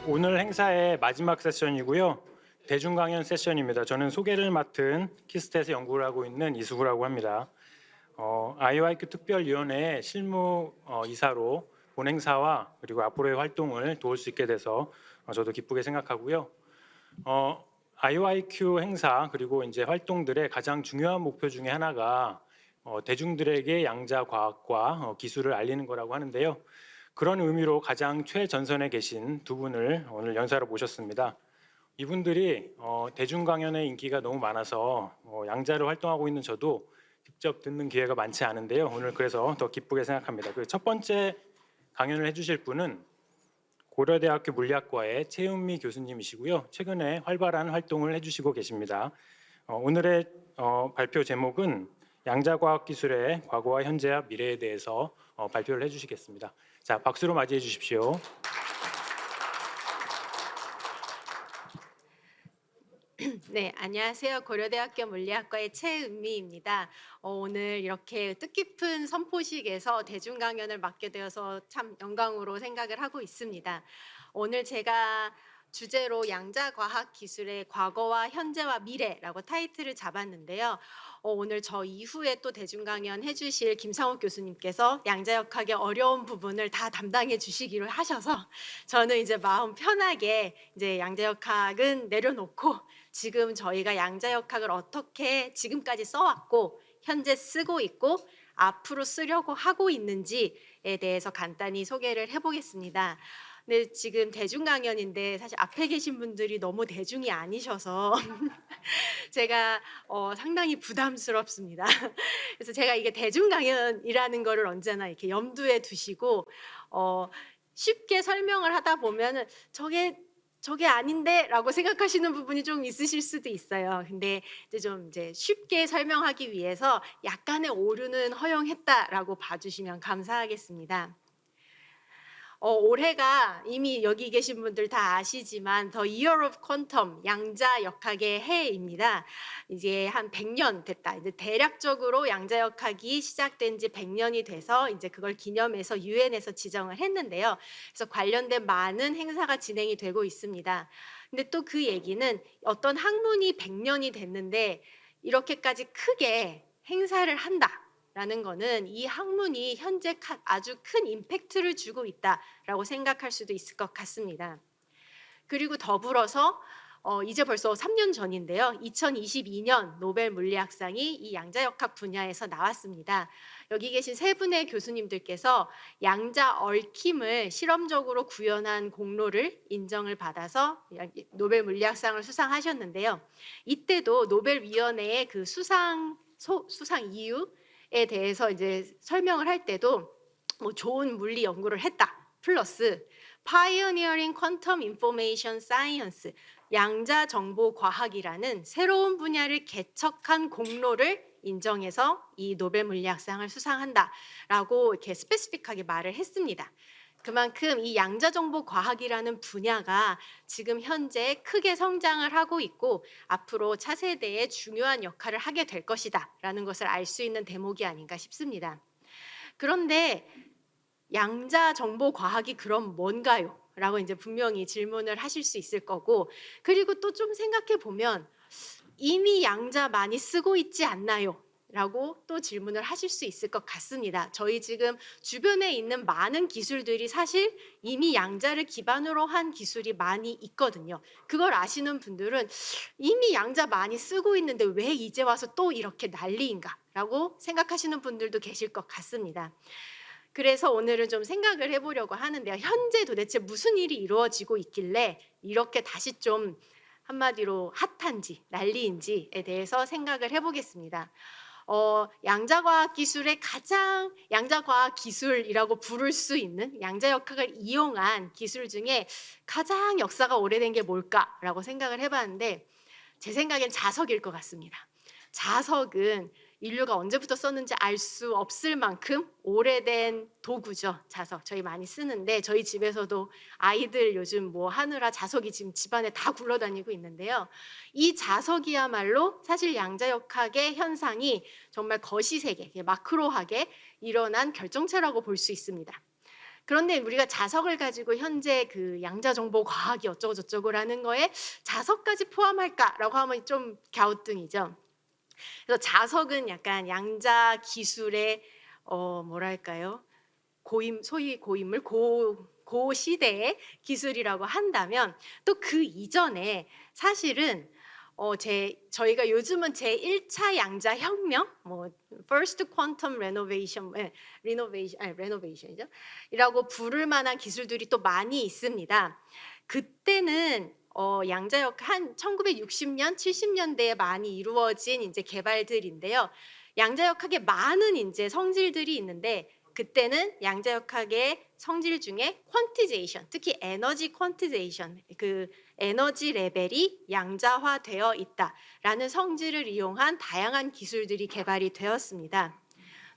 오늘 행사의 마지막 세션이고요. 대중 강연 세션입니다. 저는 소개를 맡은 키스텟에서 연구를 하고 있는 이수구라고 합니다. IOIQ 특별위원회의 실무 이사로 본 행사와 그리고 앞으로의 활동을 도울 수 있게 돼서 저도 기쁘게 생각하고요. IOIQ 행사 그리고 이제 활동들의 가장 중요한 목표 중에 하나가 대중들에게 양자 과학과 기술을 알리는 거라고 하는데요. 그런 의미로 가장 최전선에 계신 두 분을 오늘 연사로 모셨습니다. 이분들이 대중 강연의 인기가 너무 많아서 양자로 활동하고 있는 저도 직접 듣는 기회가 많지 않은데요. 오늘 그래서 더 기쁘게 생각합니다. 그 첫 번째 강연을 해주실 분은 고려대학교 물리학과의 최은미 교수님이시고요. 최근에 활발한 활동을 해주시고 계십니다. 오늘의 발표 제목은 양자과학기술의 과거와 현재와 미래에 대해서 발표를 해주시겠습니다. 자, 박수로 맞이해 주십시오. 네, 안녕하세요. 고려대학교 물리학과의 최은미입니다. 오늘 이렇게 뜻깊은 선포식에서 대중 강연을 맡게 되어서 참 영광으로 생각을 하고 있습니다. 오늘 제가 주제로 양자과학 기술의 과거와 현재와 미래라고 타이틀을 잡았는데요. 오늘 저 이후에 또 대중 강연 해주실 김상욱 교수님께서 양자역학의 어려운 부분을 다 담당해 주시기로 하셔서 저는 이제 마음 편하게 이제 양자역학은 내려놓고 지금 저희가 양자역학을 어떻게 지금까지 써왔고 현재 쓰고 있고 앞으로 쓰려고 하고 있는지에 대해서 간단히 소개를 해보겠습니다. 근데 지금 대중 강연인데 사실 앞에 계신 분들이 너무 대중이 아니셔서 제가 상당히 부담스럽습니다. 그래서 제가 이게 대중 강연이라는 거를 언제나 이렇게 염두에 두시고 쉽게 설명을 하다 보면은 저게 아닌데라고 생각하시는 부분이 좀 있으실 수도 있어요. 근데 이제 쉽게 설명하기 위해서 약간의 오류는 허용했다라고 봐주시면 감사하겠습니다. 올해가 이미 여기 계신 분들 다 아시지만 The Year of Quantum 양자역학의 해입니다. 이제 한 100년 됐다. 이제 대략적으로 양자역학이 시작된 지 100년이 돼서 이제 그걸 기념해서 유엔에서 지정을 했는데요. 그래서 관련된 많은 행사가 진행이 되고 있습니다. 근데 또 그 얘기는 어떤 학문이 100년이 됐는데 이렇게까지 크게 행사를 한다. 라는 거는 이 학문이 현재 아주 큰 임팩트를 주고 있다라고 생각할 수도 있을 것 같습니다. 그리고 더불어서 이제 벌써 3년 전인데요. 2022년 노벨 물리학상이 이 양자역학 분야에서 나왔습니다. 여기 계신 세 분의 교수님들께서 양자 얽힘을 실험적으로 구현한 공로를 인정을 받아서 노벨 물리학상을 수상하셨는데요. 이때도 노벨위원회의 그 수상 이유에 대해서 이제 설명을 할 때도 뭐 좋은 물리 연구를 했다. 플러스 Pioneering Quantum Information Science 양자 정보 과학이라는 새로운 분야를 개척한 공로를 인정해서 이 노벨 물리학상을 수상한다라고 이렇게 스페시픽하게 말을 했습니다. 그만큼 이 양자정보 과학이라는 분야가 지금 현재 크게 성장을 하고 있고 앞으로 차세대에 중요한 역할을 하게 될 것이다라는 것을 알 수 있는 대목이 아닌가 싶습니다. 그런데 양자정보 과학이 그럼 뭔가요? 라고 이제 분명히 질문을 하실 수 있을 거고, 그리고 또 좀 생각해 보면 이미 양자 많이 쓰고 있지 않나요? 라고 또 질문을 하실 수 있을 것 같습니다. 저희 지금 주변에 있는 많은 기술들이 사실 이미 양자를 기반으로 한 기술이 많이 있거든요. 그걸 아시는 분들은 이미 양자 많이 쓰고 있는데 왜 이제 와서 또 이렇게 난리인가? 라고 생각하시는 분들도 계실 것 같습니다. 그래서 오늘은 좀 생각을 해보려고 하는데요. 현재 도대체 무슨 일이 이루어지고 있길래 이렇게 다시 좀 한마디로 핫한지 난리인지에 대해서 생각을 해보겠습니다. 양자과학 기술의 가장 양자과학 기술이라고 부를 수 있는 양자역학을 이용한 기술 중에 가장 역사가 오래된 게 뭘까라고 생각을 해봤는데 제 생각엔 자석일 것 같습니다. 자석은 인류가 언제부터 썼는지 알 수 없을 만큼 오래된 도구죠. 자석 저희 많이 쓰는데 저희 집에서도 아이들 요즘 뭐 하느라 자석이 지금 집안에 다 굴러다니고 있는데요. 이 자석이야말로 사실 양자역학의 현상이 정말 거시세게 마크로하게 일어난 결정체라고 볼 수 있습니다. 그런데 우리가 자석을 가지고 현재 그 양자 정보 과학이 어쩌고 저쩌고라는 거에 자석까지 포함할까라고 하면 좀 갸우뚱이죠. 그래서 자석은 약간 양자 기술의 뭐랄까요? 소위 고인물 고 시대의 기술이라고 한다면 또 그 이전에 사실은 저희가 요즘은 제1차 양자 혁명 뭐 first quantum renovation renovation이죠. 이라고 부를 만한 기술들이 또 많이 있습니다. 그때는 양자역 한 1960년, 70년대에 많이 이루어진 이제 개발들인데요. 양자역학에 많은 이제 성질들이 있는데 그때는 양자역학의 성질 중에 퀀티제이션, 특히 에너지 퀀티제이션, 그 에너지 레벨이 양자화되어 있다라는 성질을 이용한 다양한 기술들이 개발이 되었습니다.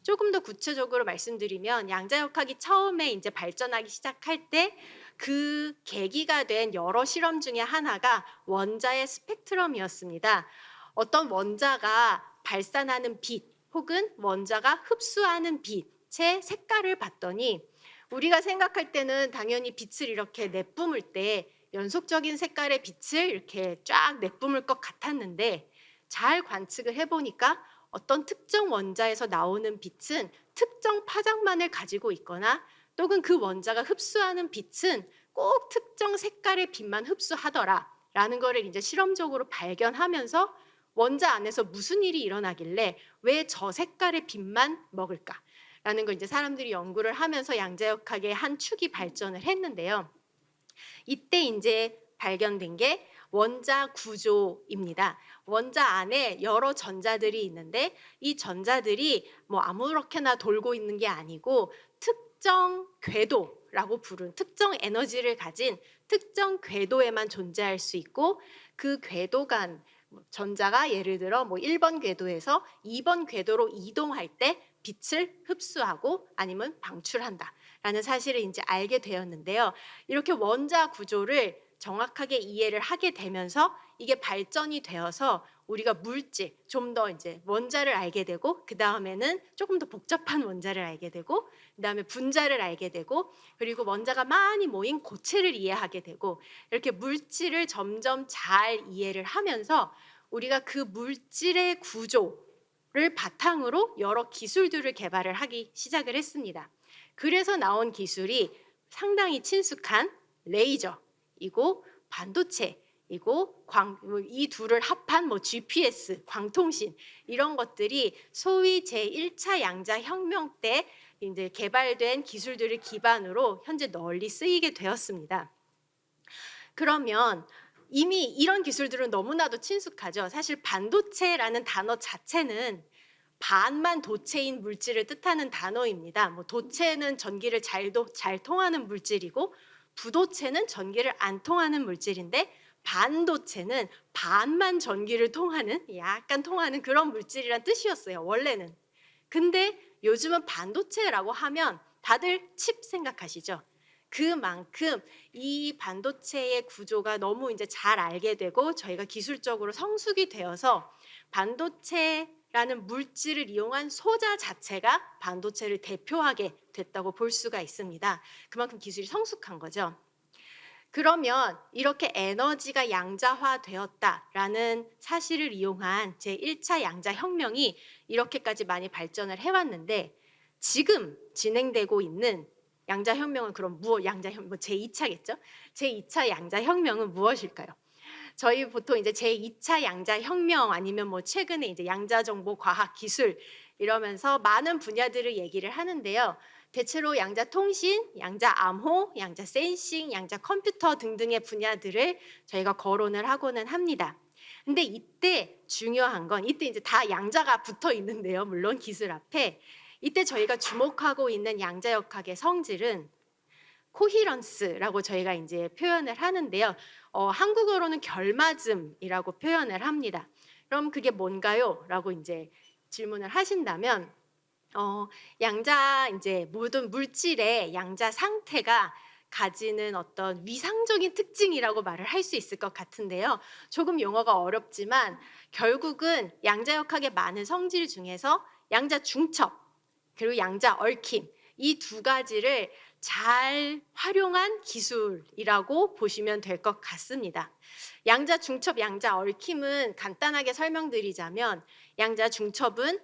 조금 더 구체적으로 말씀드리면 양자역학이 처음에 이제 발전하기 시작할 때 그 계기가 된 여러 실험 중에 하나가 원자의 스펙트럼이었습니다. 어떤 원자가 발산하는 빛 혹은 원자가 흡수하는 빛의 색깔을 봤더니 우리가 생각할 때는 당연히 빛을 이렇게 내뿜을 때 연속적인 색깔의 빛을 이렇게 쫙 내뿜을 것 같았는데 잘 관측을 해보니까 어떤 특정 원자에서 나오는 빛은 특정 파장만을 가지고 있거나 또는 그 원자가 흡수하는 빛은 꼭 특정 색깔의 빛만 흡수하더라라는 거를 이제 실험적으로 발견하면서 원자 안에서 무슨 일이 일어나길래 왜 저 색깔의 빛만 먹을까라는 걸 이제 사람들이 연구를 하면서 양자역학의 한 축이 발전을 했는데요. 이때 이제 발견된 게 원자 구조입니다. 원자 안에 여러 전자들이 있는데 이 전자들이 뭐 아무렇게나 돌고 있는 게 아니고 특정 궤도라고 부른 특정 에너지를 가진 특정 궤도에만 존재할 수 있고 그 궤도 간 전자가 예를 들어 뭐 1번 궤도에서 2번 궤도로 이동할 때 빛을 흡수하고 아니면 방출한다라는 사실을 이제 알게 되었는데요. 이렇게 원자 구조를 정확하게 이해를 하게 되면서 이게 발전이 되어서 우리가 물질 좀 더 이제 원자를 알게 되고 그 다음에는 조금 더 복잡한 원자를 알게 되고 그 다음에 분자를 알게 되고 그리고 원자가 많이 모인 고체를 이해하게 되고 이렇게 물질을 점점 잘 이해를 하면서 우리가 그 물질의 구조를 바탕으로 여러 기술들을 개발을 하기 시작을 했습니다. 그래서 나온 기술이 상당히 친숙한 레이저이고 반도체이고 이 둘을 합한 뭐 GPS, 광통신 이런 것들이 소위 제1차 양자 혁명 때 이제 개발된 기술들을 기반으로 현재 널리 쓰이게 되었습니다. 그러면 이미 이런 기술들은 너무나도 친숙하죠. 사실 반도체라는 단어 자체는 반만 도체인 물질을 뜻하는 단어입니다. 뭐 도체는 전기를 잘 통하는 물질이고 부도체는 전기를 안 통하는 물질인데 반도체는 반만 전기를 통하는 약간 통하는 그런 물질이란 뜻이었어요. 원래는. 근데 요즘은 반도체라고 하면 다들 칩 생각하시죠? 그만큼 이 반도체의 구조가 너무 이제 잘 알게 되고 저희가 기술적으로 성숙이 되어서 반도체라는 물질을 이용한 소자 자체가 반도체를 대표하게 됐다고 볼 수가 있습니다. 그만큼 기술이 성숙한 거죠. 그러면 이렇게 에너지가 양자화되었다라는 사실을 이용한 제1차 양자혁명이 이렇게까지 많이 발전을 해왔는데 지금 진행되고 있는 양자혁명은 그럼 양자혁명 제2차겠죠? 제2차 양자혁명은 무엇일까요? 저희 보통 이제 제2차 양자혁명 아니면 뭐 최근에 이제 양자정보과학 기술 이러면서 많은 분야들을 얘기를 하는데요. 대체로 양자통신, 양자암호, 양자센싱, 양자컴퓨터 등등의 분야들을 저희가 거론을 하고는 합니다. 근데 이때 중요한 건 이때 이제 다 양자가 붙어 있는데요. 물론 기술 앞에 이때 저희가 주목하고 있는 양자역학의 성질은 코히런스라고 저희가 이제 표현을 하는데요. 한국어로는 결맞음이라고 표현을 합니다. 그럼 그게 뭔가요? 라고 이제 질문을 하신다면 양자 이제 모든 물질의 양자 상태가 가지는 어떤 위상적인 특징이라고 말을 할 수 있을 것 같은데요. 조금 용어가 어렵지만 결국은 양자역학의 많은 성질 중에서 양자 중첩 그리고 양자 얽힘 이 두 가지를 잘 활용한 기술이라고 보시면 될 것 같습니다. 양자 중첩, 양자 얽힘은 간단하게 설명드리자면 양자 중첩은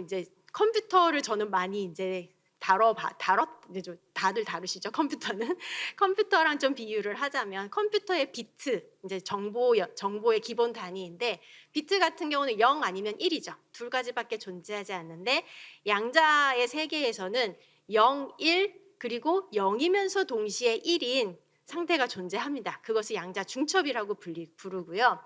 이제 컴퓨터를 저는 많이 이제 이제 좀 다들 다루시죠 컴퓨터는 컴퓨터랑 좀 비유를 하자면 컴퓨터의 비트 이제 정보의 기본 단위인데 비트 같은 경우는 0 아니면 1이죠. 두 가지밖에 존재하지 않는데 양자의 세계에서는 0, 1 그리고 0이면서 동시에 1인 상태가 존재합니다. 그것을 양자 중첩이라고 부르고요.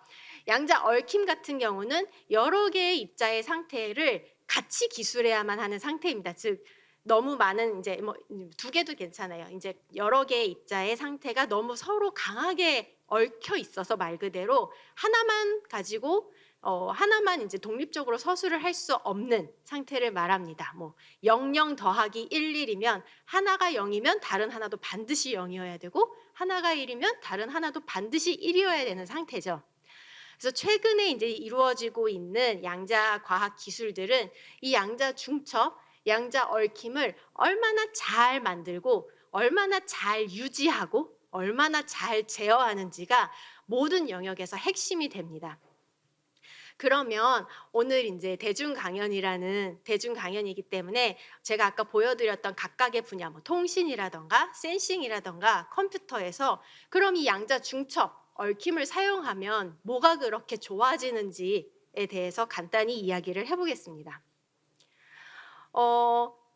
양자 얽힘 같은 경우는 여러 개의 입자의 상태를 같이 기술해야만 하는 상태입니다. 즉 너무 많은 이제 뭐 두 개도 괜찮아요. 이제 여러 개의 입자의 상태가 너무 서로 강하게 얽혀 있어서 말 그대로 하나만 가지고 하나만 이제 독립적으로 서술을 할 수 없는 상태를 말합니다. 뭐 00 더하기 11이면 하나가 0이면 다른 하나도 반드시 0이어야 되고 하나가 1이면 다른 하나도 반드시 1이어야 되는 상태죠. 그래서 최근에 이제 이루어지고 있는 양자 과학 기술들은 이 양자 중첩, 양자 얽힘을 얼마나 잘 만들고 얼마나 잘 유지하고 얼마나 잘 제어하는지가 모든 영역에서 핵심이 됩니다. 그러면 오늘 이제 대중 강연이기 때문에 제가 아까 보여드렸던 각각의 분야, 뭐 통신이라던가 센싱이라던가 컴퓨터에서 그럼 이 양자 중첩, 얽힘을 사용하면 뭐가 그렇게 좋아지는지에 대해서 간단히 이야기를 해보겠습니다.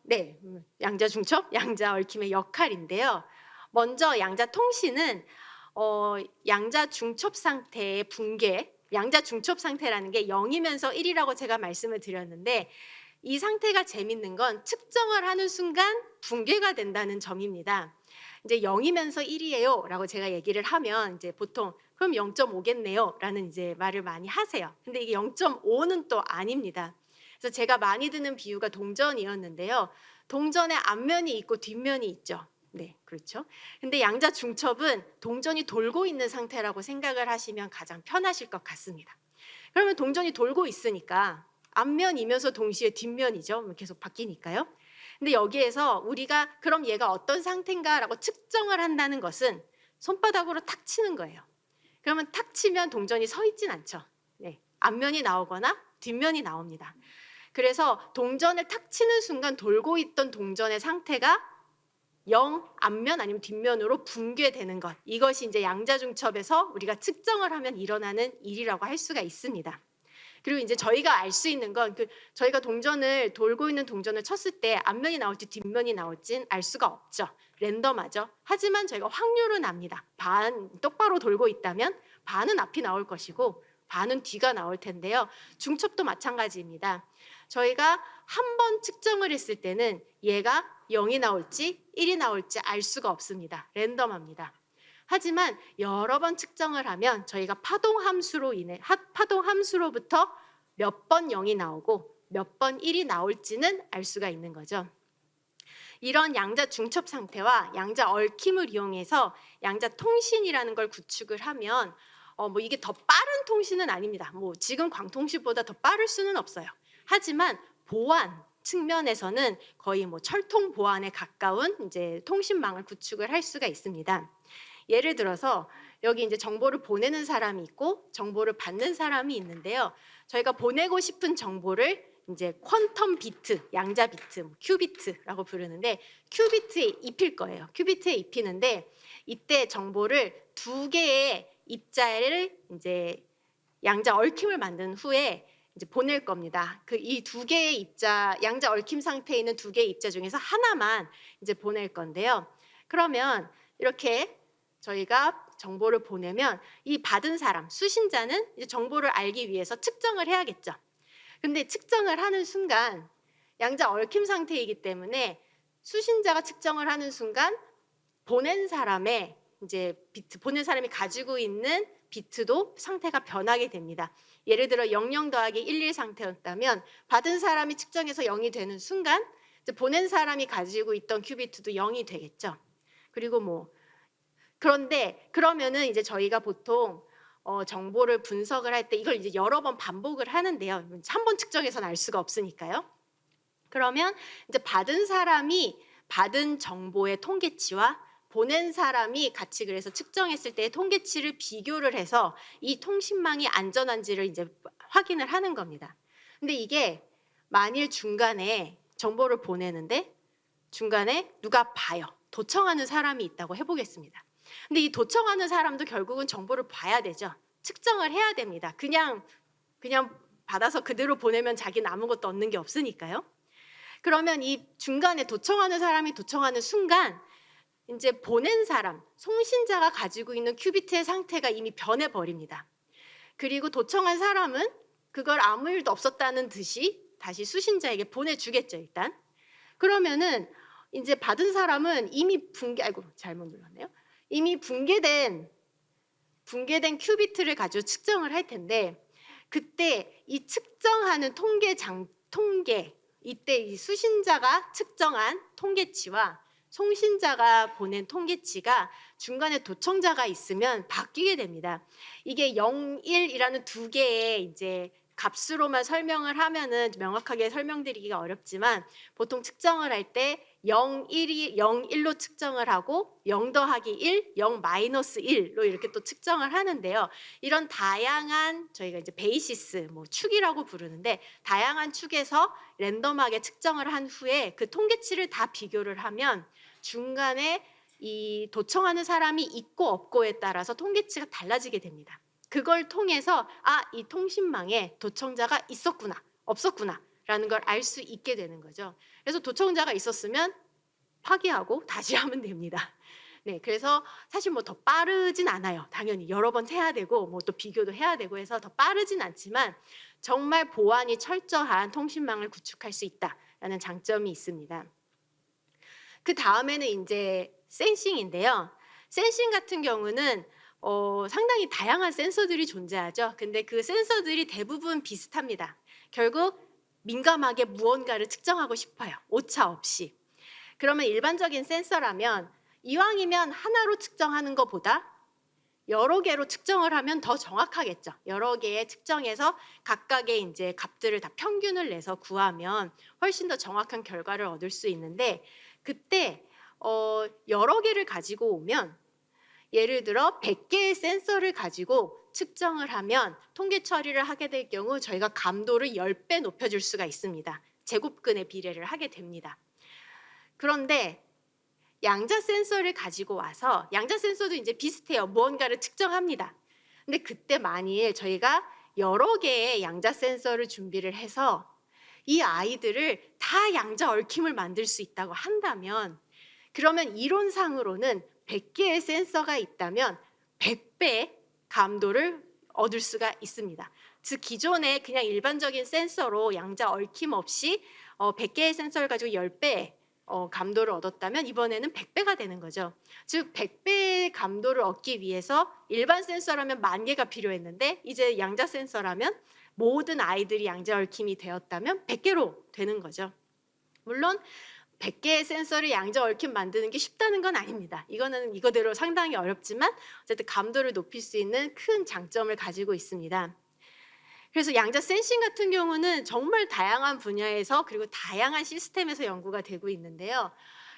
네, 양자 중첩, 양자 얽힘의 역할인데요. 먼저 양자 통신은 양자 중첩 상태의 붕괴, 양자 중첩 상태라는 게 0이면서 1이라고 제가 말씀을 드렸는데 이 상태가 재밌는 건 측정을 하는 순간 붕괴가 된다는 점입니다. 이제 0이면서 1이에요 라고 제가 얘기를 하면 이제 보통 그럼 0.5겠네요 라는 이제 말을 많이 하세요. 근데 이게 0.5는 또 아닙니다. 그래서 제가 많이 드는 비유가 동전이었는데요. 동전에 앞면이 있고 뒷면이 있죠. 네, 그렇죠. 근데 양자 중첩은 동전이 돌고 있는 상태라고 생각을 하시면 가장 편하실 것 같습니다. 그러면 동전이 돌고 있으니까 앞면이면서 동시에 뒷면이죠. 계속 바뀌니까요. 근데 여기에서 우리가 그럼 얘가 어떤 상태인가라고 측정을 한다는 것은 손바닥으로 탁 치는 거예요. 그러면 탁 치면 동전이 서 있진 않죠. 네, 앞면이 나오거나 뒷면이 나옵니다. 그래서 동전을 탁 치는 순간 돌고 있던 동전의 상태가 0 앞면 아니면 뒷면으로 붕괴되는 것. 이것이 이제 양자중첩에서 우리가 측정을 하면 일어나는 일이라고 할 수가 있습니다. 그리고 이제 저희가 알 수 있는 건 저희가 돌고 있는 동전을 쳤을 때 앞면이 나올지 뒷면이 나올지는 알 수가 없죠. 랜덤하죠. 하지만 저희가 확률은 압니다. 반 똑바로 돌고 있다면 반은 앞이 나올 것이고 반은 뒤가 나올 텐데요. 중첩도 마찬가지입니다. 저희가 한 번 측정을 했을 때는 얘가 0이 나올지 1이 나올지 알 수가 없습니다. 랜덤합니다. 하지만 여러 번 측정을 하면 저희가 파동 함수로부터 몇 번 0이 나오고 몇 번 1이 나올지는 알 수가 있는 거죠. 이런 양자 중첩 상태와 양자 얽힘을 이용해서 양자 통신이라는 걸 구축을 하면 뭐 이게 더 빠른 통신은 아닙니다. 뭐 지금 광통신보다 더 빠를 수는 없어요. 하지만 보안 측면에서는 거의 뭐 철통 보안에 가까운 이제 통신망을 구축을 할 수가 있습니다. 예를 들어서 여기 이제 정보를 보내는 사람이 있고 정보를 받는 사람이 있는데요. 저희가 보내고 싶은 정보를 이제 퀀텀 비트, 양자 비트, 큐비트라고 부르는데 큐비트에 입힐 거예요. 큐비트에 입히는데 이때 정보를 두 개의 입자를 이제 양자 얽힘을 만든 후에 이제 보낼 겁니다. 이 두 개의 입자, 양자 얽힘 상태에 있는 두 개의 입자 중에서 하나만 이제 보낼 건데요. 그러면 이렇게 저희가 정보를 보내면 이 받은 사람, 수신자는 이제 정보를 알기 위해서 측정을 해야겠죠. 근데 측정을 하는 순간 양자 얽힘 상태이기 때문에 수신자가 측정을 하는 순간 보낸 사람의 이제 비트, 보낸 사람이 가지고 있는 비트도 상태가 변하게 됩니다. 예를 들어 00 더하기 11 상태였다면 받은 사람이 측정해서 0이 되는 순간 이제 보낸 사람이 가지고 있던 큐비트도 0이 되겠죠. 그리고 뭐 그런데 그러면은 이제 저희가 보통 정보를 분석을 할 때 이걸 이제 여러 번 반복을 하는데요. 한 번 측정해서는 알 수가 없으니까요. 그러면 이제 받은 사람이 받은 정보의 통계치와 보낸 사람이 같이 그래서 측정했을 때의 통계치를 비교를 해서 이 통신망이 안전한지를 이제 확인을 하는 겁니다. 근데 이게 만일 중간에 정보를 보내는데 중간에 누가 봐요. 도청하는 사람이 있다고 해보겠습니다. 근데 이 도청하는 사람도 결국은 정보를 봐야 되죠. 측정을 해야 됩니다. 그냥 받아서 그대로 보내면 자기는 아무것도 얻는 게 없으니까요. 그러면 이 중간에 도청하는 사람이 도청하는 순간 이제 보낸 사람, 송신자가 가지고 있는 큐비트의 상태가 이미 변해버립니다. 그리고 도청한 사람은 그걸 아무 일도 없었다는 듯이 다시 수신자에게 보내주겠죠, 일단. 그러면은 이제 받은 사람은 이미 잘못 눌렀네요. 이미 붕괴된 큐비트를 가지고 측정을 할 텐데 그때 이 측정하는 이때 이 수신자가 측정한 통계치와 송신자가 보낸 통계치가 중간에 도청자가 있으면 바뀌게 됩니다. 이게 0, 1이라는 두 개의 이제 값으로만 설명을 하면은 명확하게 설명드리기가 어렵지만 보통 측정을 할 때 0, 1이 0, 1로 측정을 하고 0 더하기 1, 0 마이너스 1로 이렇게 또 측정을 하는데요. 이런 다양한 저희가 이제 베이시스, 뭐 축이라고 부르는데 다양한 축에서 랜덤하게 측정을 한 후에 그 통계치를 다 비교를 하면 중간에 이 도청하는 사람이 있고 없고에 따라서 통계치가 달라지게 됩니다. 그걸 통해서 이 통신망에 도청자가 있었구나, 없었구나 라는 걸 알 수 있게 되는 거죠. 그래서 도청자가 있었으면 파기하고 다시 하면 됩니다. 네, 그래서 사실 뭐 더 빠르진 않아요. 당연히 여러 번 해야 되고 뭐 또 비교도 해야 되고 해서 더 빠르진 않지만 정말 보안이 철저한 통신망을 구축할 수 있다라는 장점이 있습니다. 그 다음에는 이제 센싱인데요. 센싱 같은 경우는 상당히 다양한 센서들이 존재하죠. 근데 그 센서들이 대부분 비슷합니다. 결국 민감하게 무언가를 측정하고 싶어요. 오차 없이. 그러면 일반적인 센서라면 이왕이면 하나로 측정하는 것보다 여러 개로 측정을 하면 더 정확하겠죠. 여러 개의 측정해서 각각의 이제 값들을 다 평균을 내서 구하면 훨씬 더 정확한 결과를 얻을 수 있는데 그때 여러 개를 가지고 오면 예를 들어 100개의 센서를 가지고 측정을 하면 통계 처리를 하게 될 경우 저희가 감도를 10배 높여줄 수가 있습니다. 제곱근의 비례를 하게 됩니다. 그런데 양자 센서를 가지고 와서 양자 센서도 이제 비슷해요. 무언가를 측정합니다. 근데 그때 만일 저희가 여러 개의 양자 센서를 준비를 해서 이 아이들을 다 양자 얽힘을 만들 수 있다고 한다면 그러면 이론상으로는 100개의 센서가 있다면 100배 감도를 얻을 수가 있습니다. 즉 기존에 그냥 일반적인 센서로 양자 얽힘 없이 100개의 센서를 가지고 10배 감도를 얻었다면 이번에는 100배가 되는 거죠. 즉 100배의 감도를 얻기 위해서 일반 센서라면 10,000개가 필요했는데 이제 양자 센서라면 모든 아이들이 양자 얽힘이 되었다면 100개로 되는 거죠. 물론 100개의 센서를 양자 얽힘 만드는 게 쉽다는 건 아닙니다. 이거는 이거대로 상당히 어렵지만 어쨌든 감도를 높일 수 있는 큰 장점을 가지고 있습니다. 그래서 양자 센싱 같은 경우는 정말 다양한 분야에서 그리고 다양한 시스템에서 연구가 되고 있는데요.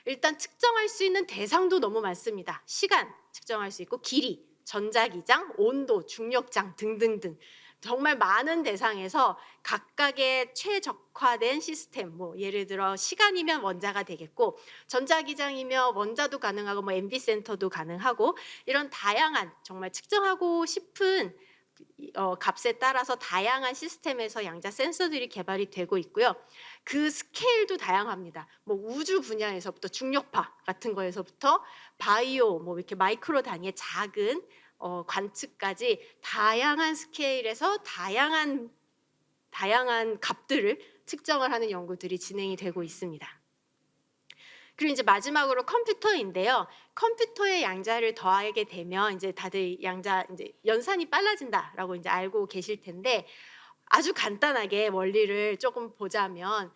일단 측정할 수 있는 대상도 너무 많습니다. 시간 측정할 수 있고 길이, 전자기장, 온도, 중력장 등등등 정말 많은 대상에서 각각의 최적화된 시스템, 뭐 예를 들어 시간이면 원자가 되겠고 전자기장이면 원자도 가능하고 뭐 MB 센터도 가능하고 이런 다양한 정말 측정하고 싶은 값에 따라서 다양한 시스템에서 양자 센서들이 개발이 되고 있고요. 그 스케일도 다양합니다. 뭐 우주 분야에서부터 중력파 같은 거에서부터 바이오, 뭐 이렇게 마이크로 단위의 작은 관측까지 다양한 스케일에서 다양한 값들을 측정을 하는 연구들이 진행이 되고 있습니다. 그리고 이제 마지막으로 컴퓨터인데요. 컴퓨터에 양자를 더하게 되면 이제 다들 양자 이제 연산이 빨라진다라고 이제 알고 계실 텐데 아주 간단하게 원리를 조금 보자면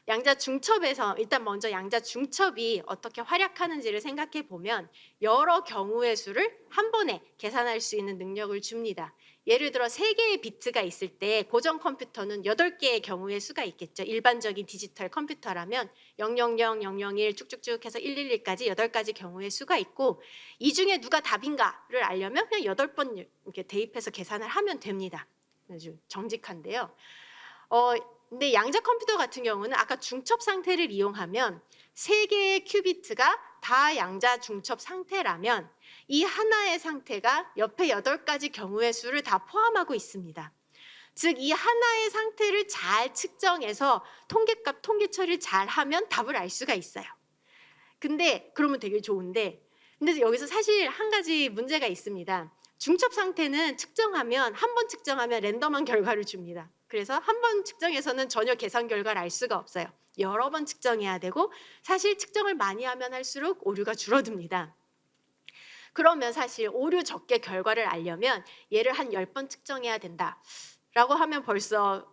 양자 중첩에서 일단 먼저 양자 중첩이 어떻게 활약하는지를 생각해 보면 여러 경우의 수를 한 번에 계산할 수 있는 능력을 줍니다. 예를 들어 3개의 비트가 있을 때 고정 컴퓨터는 8개의 경우의 수가 있겠죠. 일반적인 디지털 컴퓨터라면 000, 001 쭉쭉쭉 해서 111까지 8가지 경우의 수가 있고 이 중에 누가 답인가를 알려면 그냥 8번 이렇게 대입해서 계산을 하면 됩니다. 아주 정직한데요. 근데 양자 컴퓨터 같은 경우는 아까 중첩 상태를 이용하면 3개의 큐비트가 다 양자 중첩 상태라면 이 하나의 상태가 옆에 8가지 경우의 수를 다 포함하고 있습니다. 즉 이 하나의 상태를 잘 측정해서 통계값 통계 처리를 잘 하면 답을 알 수가 있어요. 근데 그러면 되게 좋은데 근데 여기서 사실 한 가지 문제가 있습니다. 중첩 상태는 측정하면 한 번 측정하면 랜덤한 결과를 줍니다. 그래서 한 번 측정해서는 전혀 계산 결과를 알 수가 없어요. 여러 번 측정해야 되고 사실 측정을 많이 하면 할수록 오류가 줄어듭니다. 그러면 사실 오류 적게 결과를 알려면 얘를 한 10번 측정해야 된다라고 하면 벌써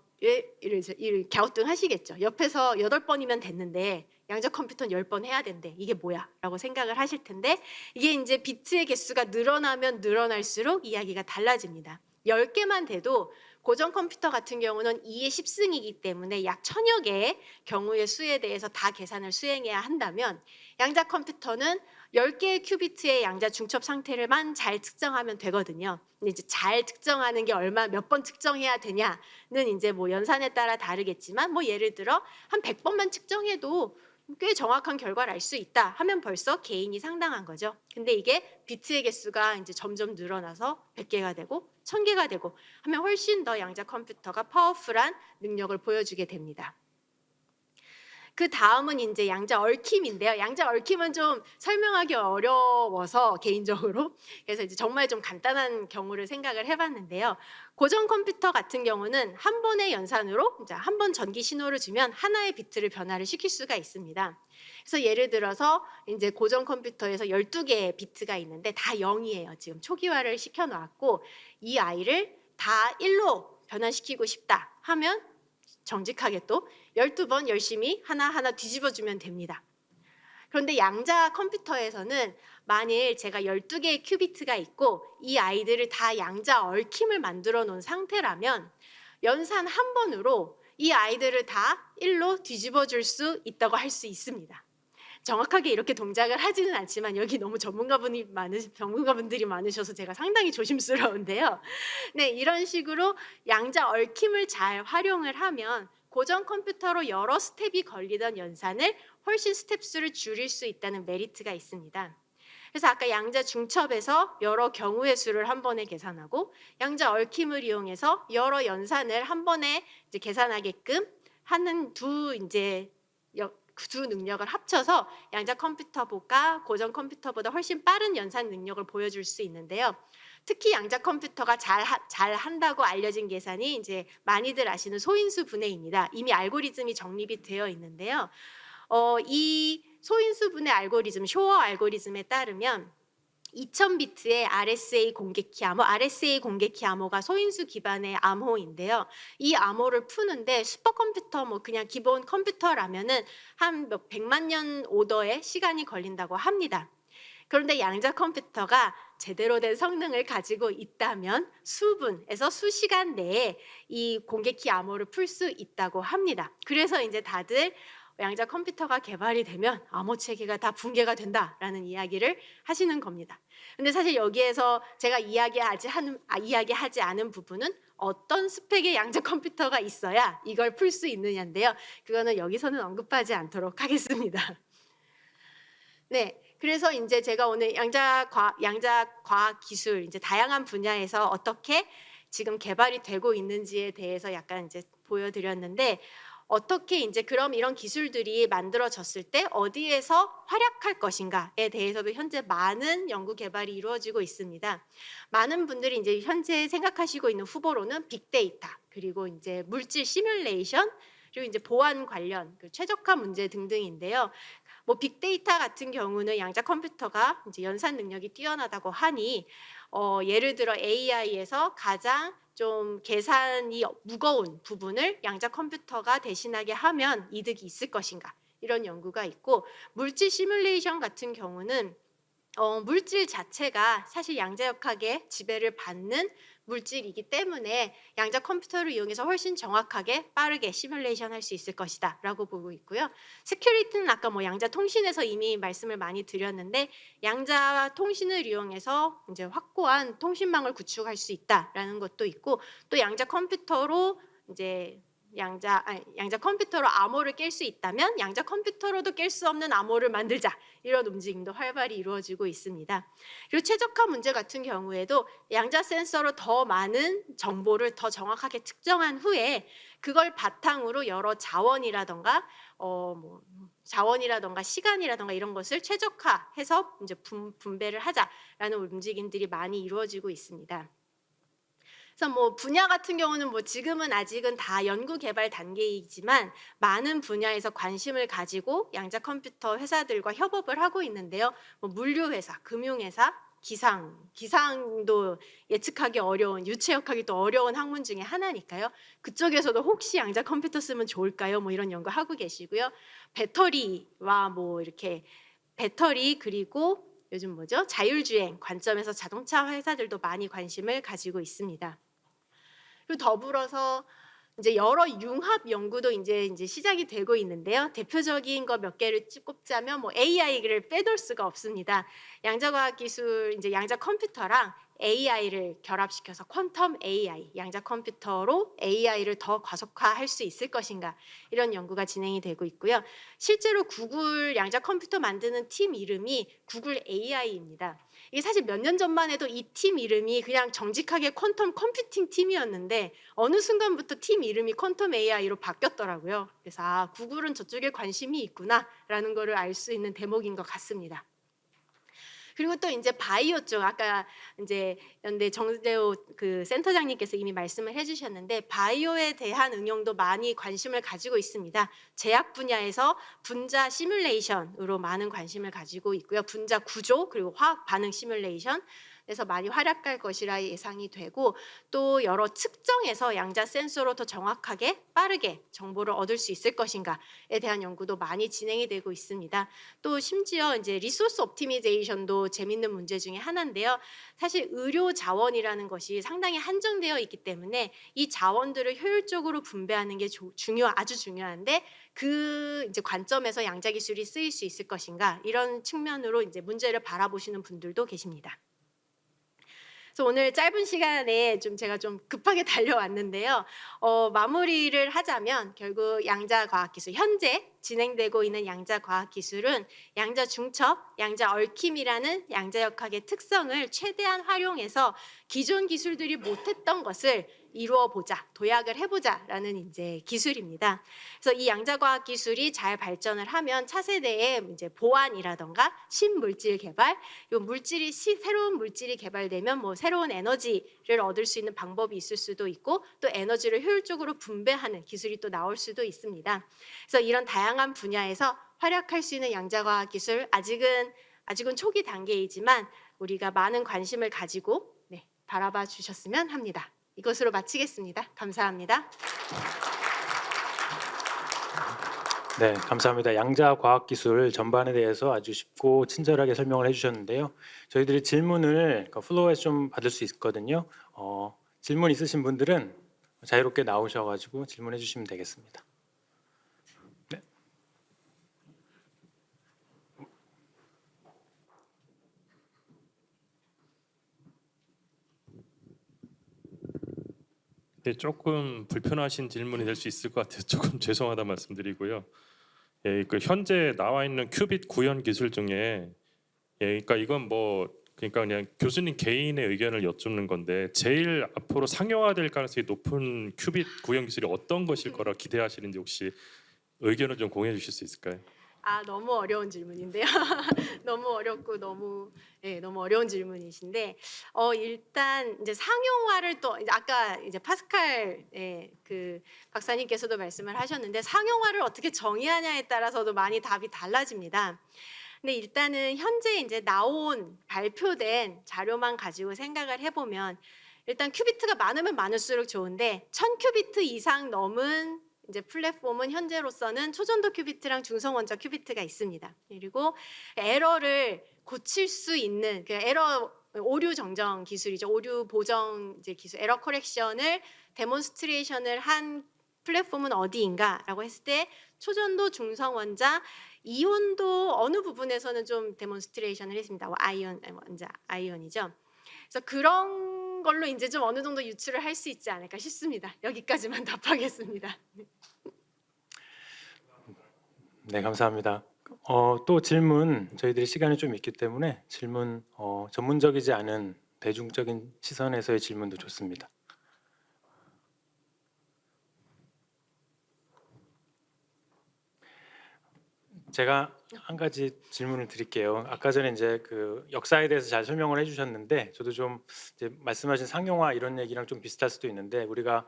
갸우뚱 하시겠죠. 옆에서 8번이면 됐는데 양자 컴퓨터는 10번 해야 된대. 이게 뭐야? 라고 생각을 하실 텐데 이게 이제 비트의 개수가 늘어나면 늘어날수록 이야기가 달라집니다. 10개만 돼도 고정 컴퓨터 같은 경우는 2의 10승이기 때문에 약 1000여 개의 경우의 수에 대해서 다 계산을 수행해야 한다면 양자 컴퓨터는 10개의 큐비트의 양자 중첩 상태를만 잘 측정하면 되거든요. 근데 이제 잘 측정하는 게 몇 번 측정해야 되냐는 이제 뭐 연산에 따라 다르겠지만 뭐 예를 들어 한 100번만 측정해도 꽤 정확한 결과를 알 수 있다 하면 벌써 개인이 상당한 거죠. 근데 이게 비트의 개수가 이제 점점 늘어나서 100개가 되고 1000개가 되고 하면 훨씬 더 양자 컴퓨터가 파워풀한 능력을 보여주게 됩니다. 그 다음은 이제 양자 얽힘인데요. 양자 얽힘은 좀 설명하기 어려워서 개인적으로 그래서 이제 정말 좀 간단한 경우를 생각을 해봤는데요. 고정 컴퓨터 같은 경우는 한 번의 연산으로 이제 한 번 전기 신호를 주면 하나의 비트를 변화를 시킬 수가 있습니다. 그래서 예를 들어서 이제 고정 컴퓨터에서 12개의 비트가 있는데 다 0이에요. 지금 초기화를 시켜놓았고 이 아이를 다 1로 변환시키고 싶다 하면 정직하게 또 12번 열심히 하나하나 뒤집어주면 됩니다. 그런데 양자 컴퓨터에서는 만일 제가 12개의 큐비트가 있고 이 아이들을 다 양자 얽힘을 만들어 놓은 상태라면 연산 한 번으로 이 아이들을 다 1로 뒤집어 줄 수 있다고 할 수 있습니다. 정확하게 이렇게 동작을 하지는 않지만 여기 너무 전문가분들이 많으셔서 제가 상당히 조심스러운데요. 네, 이런 식으로 양자 얽힘을 잘 활용을 하면 고정 컴퓨터로 여러 스텝이 걸리던 연산을 훨씬 스텝 수를 줄일 수 있다는 메리트가 있습니다. 그래서 아까 양자 중첩에서 여러 경우의 수를 한 번에 계산하고 양자 얽힘을 이용해서 여러 연산을 한 번에 이제 계산하게끔 하는 두 능력을 합쳐서 양자 컴퓨터보다 고정 컴퓨터보다 훨씬 빠른 연산 능력을 보여줄 수 있는데요. 특히 양자 컴퓨터가 잘 한다고 알려진 계산이 이제 많이들 아시는 소인수 분해입니다. 이미 알고리즘이 정립이 되어 있는데요. 이 소인수 분해 알고리즘, 쇼어 알고리즘에 따르면 2000비트의 RSA 공개키 암호, RSA 공개키 암호가 소인수 기반의 암호인데요. 이 암호를 푸는데 슈퍼컴퓨터 뭐 그냥 기본 컴퓨터라면은 한 몇 백만 년 오더의 시간이 걸린다고 합니다. 그런데 양자 컴퓨터가 제대로 된 성능을 가지고 있다면 수분에서 수시간 내에 이 공개키 암호를 풀 수 있다고 합니다. 그래서 이제 다들 양자 컴퓨터가 개발이 되면 암호 체계가 다 붕괴가 된다라는 이야기를 하시는 겁니다. 근데 사실 여기에서 제가 이야기하지 않은 부분은 어떤 스펙의 양자 컴퓨터가 있어야 이걸 풀 수 있느냐인데요. 그거는 여기서는 언급하지 않도록 하겠습니다. 네, 그래서 이제 제가 오늘 양자 과학 기술 이제 다양한 분야에서 어떻게 지금 개발이 되고 있는지에 대해서 약간 이제 보여드렸는데 어떻게 이제 그럼 이런 기술들이 만들어졌을 때 어디에서 활약할 것인가에 대해서도 현재 많은 연구 개발이 이루어지고 있습니다. 많은 분들이 이제 현재 생각하시고 있는 후보로는 빅데이터 그리고 이제 물질 시뮬레이션 그리고 이제 보안 관련 최적화 문제 등등인데요. 뭐 빅데이터 같은 경우는 양자 컴퓨터가 이제 연산 능력이 뛰어나다고 하니 예를 들어 AI에서 가장 좀 계산이 무거운 부분을 양자 컴퓨터가 대신하게 하면 이득이 있을 것인가 이런 연구가 있고 물질 시뮬레이션 같은 경우는 물질 자체가 사실 양자역학의 지배를 받는 물질이기 때문에 양자 컴퓨터를 이용해서 훨씬 정확하게 빠르게 시뮬레이션 할 수 있을 것이다 라고 보고 있고요. 시큐리티는 아까 뭐 양자 통신에서 이미 말씀을 많이 드렸는데 양자 통신을 이용해서 이제 확고한 통신망을 구축할 수 있다라는 것도 있고 또 양자 컴퓨터로 이제 양자 컴퓨터로 암호를 깰 수 있다면 양자 컴퓨터로도 깰 수 없는 암호를 만들자 이런 움직임도 활발히 이루어지고 있습니다. 그리고 최적화 문제 같은 경우에도 양자 센서로 더 많은 정보를 더 정확하게 측정한 후에 그걸 바탕으로 여러 자원이라던가 시간이라던가 이런 것을 최적화해서 이제 분배를 하자라는 움직임들이 많이 이루어지고 있습니다. 그래서 뭐 분야 같은 경우는 뭐 지금은 아직은 다 연구 개발 단계이지만 많은 분야에서 관심을 가지고 양자 컴퓨터 회사들과 협업을 하고 있는데요. 뭐 물류 회사, 금융 회사, 기상도 예측하기 어려운 유체역하기 또 어려운 학문 중에 하나니까요. 그쪽에서도 혹시 양자 컴퓨터 쓰면 좋을까요? 뭐 이런 연구하고 계시고요. 배터리와 뭐 이렇게 배터리 그리고 요즘 뭐죠? 자율주행 관점에서 자동차 회사들도 많이 관심을 가지고 있습니다. 그리고 더불어서 이제 여러 융합 연구도 이제 시작이 되고 있는데요. 대표적인 거 몇 개를 꼽자면 뭐 AI를 빼둘 수가 없습니다. 양자과학 기술 이제 양자 컴퓨터랑 AI를 결합시켜서 퀀텀 AI, 양자 컴퓨터로 AI를 더 과속화할 수 있을 것인가 이런 연구가 진행이 되고 있고요. 실제로 구글 양자 컴퓨터 만드는 팀 이름이 구글 AI입니다. 이게 사실 몇 년 전만 해도 이 팀 이름이 그냥 정직하게 퀀텀 컴퓨팅 팀이었는데 어느 순간부터 팀 이름이 퀀텀 AI로 바뀌었더라고요. 그래서 구글은 저쪽에 관심이 있구나라는 거를 알 수 있는 대목인 것 같습니다. 그리고 또 이제 바이오 쪽 아까 이제 연대 정재호 그 센터장님께서 이미 말씀을 해주셨는데 바이오에 대한 응용도 많이 관심을 가지고 있습니다. 제약 분야에서 분자 시뮬레이션으로 많은 관심을 가지고 있고요. 분자 구조 그리고 화학 반응 시뮬레이션 에서 많이 활약할 것이라 예상이 되고 또 여러 측정에서 양자 센서로 더 정확하게 빠르게 정보를 얻을 수 있을 것인가에 대한 연구도 많이 진행이 되고 있습니다. 또 심지어 이제 리소스 옵티미제이션도 재밌는 문제 중에 하나인데요. 사실 의료 자원이라는 것이 상당히 한정되어 있기 때문에 이 자원들을 효율적으로 분배하는 게 아주 중요한데 그 이제 관점에서 양자 기술이 쓰일 수 있을 것인가 이런 측면으로 이제 문제를 바라보시는 분들도 계십니다. 그래서 오늘 짧은 시간에 제가 좀 급하게 달려왔는데요. 마무리를 하자면 결국 양자과학기술 현재 진행되고 있는 양자과학기술은 양자 중첩, 양자 얽힘이라는 양자역학의 특성을 최대한 활용해서 기존 기술들이 못했던 것을 이루어 보자, 도약을 해보자라는 이제 기술입니다. 그래서 이 양자과학 기술이 잘 발전을 하면 차세대의 이제 보안이라던가 신물질 개발, 요 물질이 새로운 물질이 개발되면 뭐 새로운 에너지를 얻을 수 있는 방법이 있을 수도 있고 또 에너지를 효율적으로 분배하는 기술이 또 나올 수도 있습니다. 그래서 이런 다양한 분야에서 활약할 수 있는 양자과학 기술 아직은 초기 단계이지만 우리가 많은 관심을 가지고 바라봐 주셨으면 합니다. 이것으로 마치겠습니다. 감사합니다. 네, 감사합니다. 양자과학기술 전반에 대해서 아주 쉽고 친절하게 설명을 해주셨는데요. 저희들이 질문을 플로어에서 좀 받을 수 있거든요. 질문 있으신 분들은 자유롭게 나오셔가지고 질문해 주시면 되겠습니다. 네. 예, 조금 불편하신 질문이 될 수 있을 것 같아서 조금 죄송하다 말씀드리고요. 예, 그 현재 나와 있는 큐빗 구현 기술 중에 그러니까 이건 그러니까 그냥 교수님 개인의 의견을 여쭙는 건데 제일 앞으로 상용화될 가능성이 높은 큐빗 구현 기술이 어떤 것일 거라 기대하시는지 혹시 의견을 좀 공유해 주실 수 있을까요? 너무 어려운 질문인데요. 너무 어렵고 너무 어려운 질문이신데 일단 이제 상용화를 또 이제 아까 이제 파스칼 그 박사님께서도 말씀을 하셨는데 상용화를 어떻게 정의하냐에 따라서도 많이 답이 달라집니다. 근데 일단은 현재 이제 발표된 자료만 가지고 생각을 해보면 일단 큐비트가 많으면 많을수록 좋은데 1000큐비트 이상 넘은 이제 플랫폼은 현재로서는 초전도 큐비트랑 중성원자 큐비트가 있습니다. 그리고 에러를 고칠 수 있는 그 에러 오류 정정 기술이죠. 오류 보정 이제 기술, 에러 커렉션을 데몬스트레이션을 한 플랫폼은 어디인가라고 했을 때 초전도 중성원자 이온도 어느 부분에서는 좀 데몬스트레이션을 했습니다. 뭐 아이온 원자 아이온이죠. 그래서 그런 걸로 이제 좀 어느 정도 유출을 할 수 있지 않을까 싶습니다. 여기까지만 답하겠습니다. 네, 감사합니다. 또 질문 저희들이 시간이 좀 있기 때문에 질문 전문적이지 않은 대중적인 시선에서의 질문도 좋습니다. 제가 한 가지 질문을 드릴게요. 아까 전에 이제 그 역사에 대해서 잘 설명을 해주셨는데 저도 좀 이제 말씀하신 상용화 이런 얘기랑 좀 비슷할 수도 있는데 우리가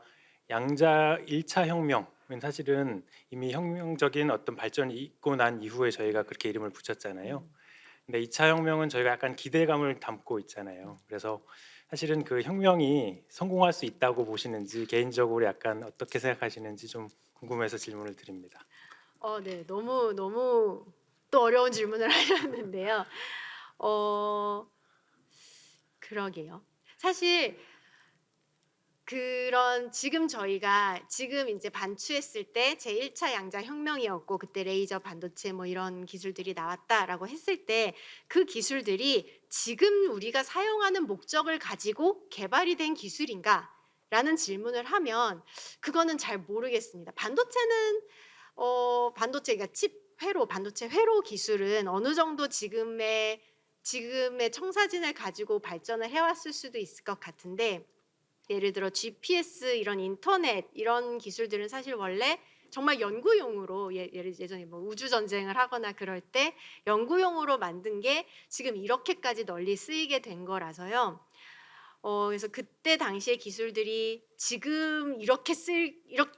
양자 1차 혁명은 사실은 이미 혁명적인 어떤 발전이 있고 난 이후에 저희가 그렇게 이름을 붙였잖아요. 근데 2차 혁명은 저희가 약간 기대감을 담고 있잖아요. 그래서 사실은 그 혁명이 성공할 수 있다고 보시는지 개인적으로 약간 어떻게 생각하시는지 좀 궁금해서 질문을 드립니다. 네, 너무 또 어려운 질문을 하셨는데요. 그러게요. 사실 그런 저희가 지금 이제 반추했을 때 제1차 양자 혁명이었고 그때 레이저 반도체 뭐 이런 기술들이 나왔다라고 했을 때 그 기술들이 지금 우리가 사용하는 목적을 가지고 개발이 된 기술인가? 라는 질문을 하면 그거는 잘 모르겠습니다. 반도체는 반도체가 칩 회로 반도체 회로 기술은 어느 정도 지금의 청사진을 가지고 발전을 해왔을 수도 있을 것 같은데 예를 들어 GPS 이런 인터넷 이런 기술들은 사실 원래 정말 연구용으로 예전에 뭐 우주 전쟁을 하거나 그럴 때 연구용으로 만든 게 지금 이렇게까지 널리 쓰이게 된 거라서요. 그래서 그때 당시의 기술들이 지금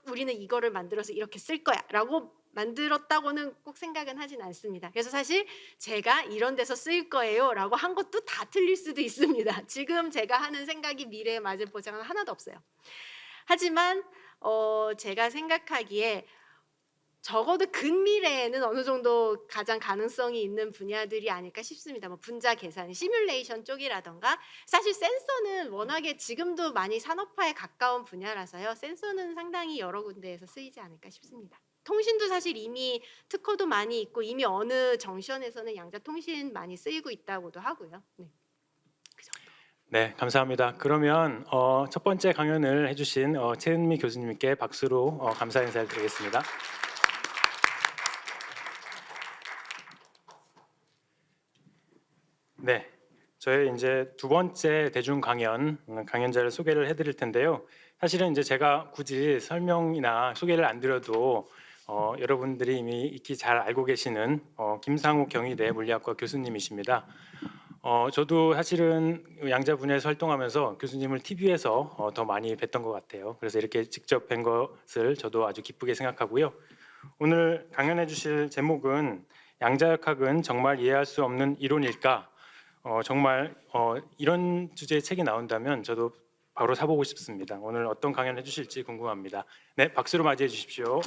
우리는 이거를 만들어서 이렇게 쓸 거야라고 만들었다고는 꼭 생각은 하진 않습니다. 그래서 사실 제가 이런 데서 쓰일 거예요라고 한 것도 다 틀릴 수도 있습니다. 지금 제가 하는 생각이 미래에 맞을 보장은 하나도 없어요. 하지만 제가 생각하기에 적어도 근미래에는 어느 정도 가장 가능성이 있는 분야들이 아닐까 싶습니다. 뭐 분자 계산, 시뮬레이션 쪽이라던가 사실 센서는 워낙에 지금도 많이 산업화에 가까운 분야라서요. 센서는 상당히 여러 군데에서 쓰이지 않을까 싶습니다. 통신도 사실 이미 특허도 많이 있고 이미 어느 정션에서는 양자 통신 많이 쓰이고 있다고도 하고요. 네. 네, 감사합니다. 그러면 첫 번째 강연을 해주신 최은미 교수님께 박수로 감사 인사를 드리겠습니다. 네, 저희 이제 두 번째 대중 강연자를 소개를 해드릴 텐데요. 사실은 이제 제가 굳이 설명이나 소개를 안 드려도 여러분들이 이미 익히 잘 알고 계시는 김상욱 경희대 물리학과 교수님이십니다. 저도 사실은 양자 분야에서 활동하면서 교수님을 TV에서 더 많이 뵀던 것 같아요. 그래서 이렇게 직접 뵌 것을 저도 아주 기쁘게 생각하고요. 오늘 강연해 주실 제목은 양자역학은 정말 이해할 수 없는 이론일까? 정말 이런 주제의 책이 나온다면 저도 바로 사보고 싶습니다. 오늘 어떤 강연 해주실지 궁금합니다. 네, 박수로 맞이해 주십시오.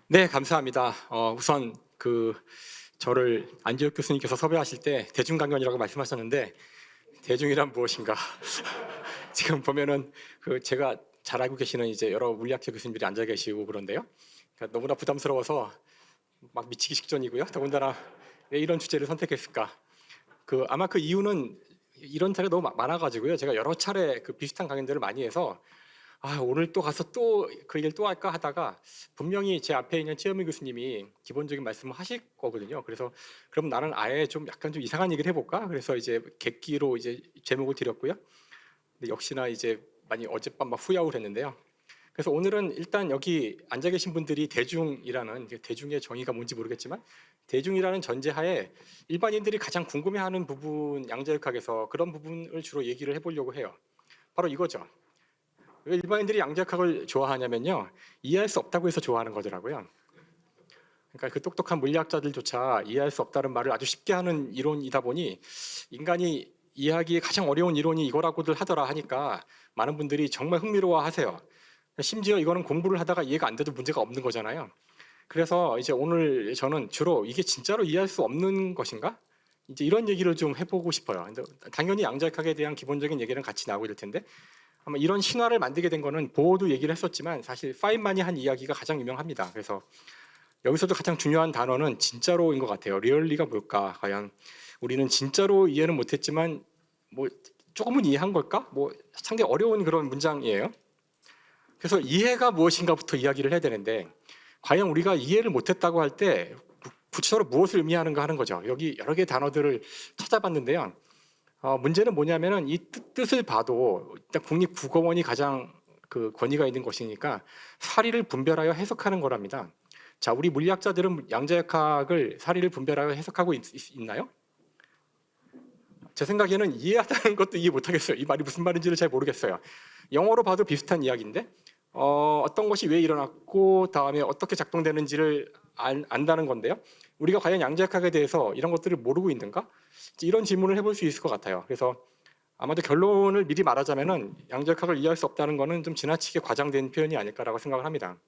네, 감사합니다. 우선 저를 안지혁 교수님께서 섭외하실 때 대중 강연이라고 말씀하셨는데 대중이란 무엇인가? 지금 보면은 제가 잘 알고 계시는 이제 여러 물리학자 교수님들이 앉아 계시고 그런데요. 그러니까 너무나 부담스러워서 막 미치기 직전이고요. 더군다나 왜 이런 주제를 선택했을까? 아마 그 이유는 이런 차례 너무 많아가지고요. 제가 여러 차례 비슷한 강연들을 많이 해서 오늘 또 가서 또 그 얘기를 또 할까 하다가 분명히 제 앞에 있는 최현미 교수님이 기본적인 말씀을 하실 거거든요. 그래서 그럼 나는 아예 좀 약간 좀 이상한 얘기를 해볼까? 그래서 이제 객기로 이제 제목을 드렸고요. 근데 역시나 이제 많이 어젯밤 막 후회하고 그랬는데요. 그래서 오늘은 일단 여기 앉아 계신 분들이 대중이라는 대중의 정의가 뭔지 모르겠지만 대중이라는 전제하에 일반인들이 가장 궁금해하는 부분 양자역학에서 그런 부분을 주로 얘기를 해보려고 해요. 바로 이거죠. 왜 일반인들이 양자역학을 좋아하냐면요, 이해할 수 없다고 해서 좋아하는 거더라고요. 그러니까 그 똑똑한 물리학자들조차 이해할 수 없다는 말을 아주 쉽게 하는 이론이다 보니 인간이 이해하기에 가장 어려운 이론이 이거라고들 하더라 하니까 많은 분들이 정말 흥미로워하세요. 심지어 이거는 공부를 하다가 이해가 안 돼도 문제가 없는 거잖아요. 그래서 이제 오늘 저는 주로 이게 진짜로 이해할 수 없는 것인가? 이제 이런 얘기를 좀 해보고 싶어요. 근데 당연히 양자역학에 대한 기본적인 얘기는 같이 나오게 될 텐데 아마 이런 신화를 만들게 된 거는 보어도 얘기를 했었지만 사실 파인만이 한 이야기가 가장 유명합니다. 그래서 여기서도 가장 중요한 단어는 진짜로인 것 같아요. 리얼리가 뭘까? 과연 우리는 진짜로 이해는 못했지만 뭐 조금은 이해한 걸까? 뭐 상당히 어려운 그런 문장이에요. 그래서 이해가 무엇인가부터 이야기를 해야 되는데 과연 우리가 이해를 못했다고 할 때 구체적으로 무엇을 의미하는가 하는 거죠. 여기 여러 개의 단어들을 찾아봤는데요. 문제는 뭐냐면은 이 뜻을 봐도 일단 국립국어원이 가장 그 권위가 있는 것이니까 사리를 분별하여 해석하는 거랍니다. 자, 우리 물리학자들은 양자역학을 사리를 분별하여 해석하고 있나요? 제 생각에는 이해하다는 것도 이해 못하겠어요. 이 말이 무슨 말인지를 잘 모르겠어요. 영어로 봐도 비슷한 이야기인데 어떤 것이 왜 일어났고 다음에 어떻게 작동되는지를 안다는 건데요. 우리가 과연 양자역학에 대해서 이런 것들을 모르고 있는가? 이런 질문을 해볼 수 있을 것 같아요. 그래서 아마도 결론을 미리 말하자면은 양자역학을 이해할 수 없다는 것은 좀 지나치게 과장된 표현이 아닐까라고 생각을 합니다.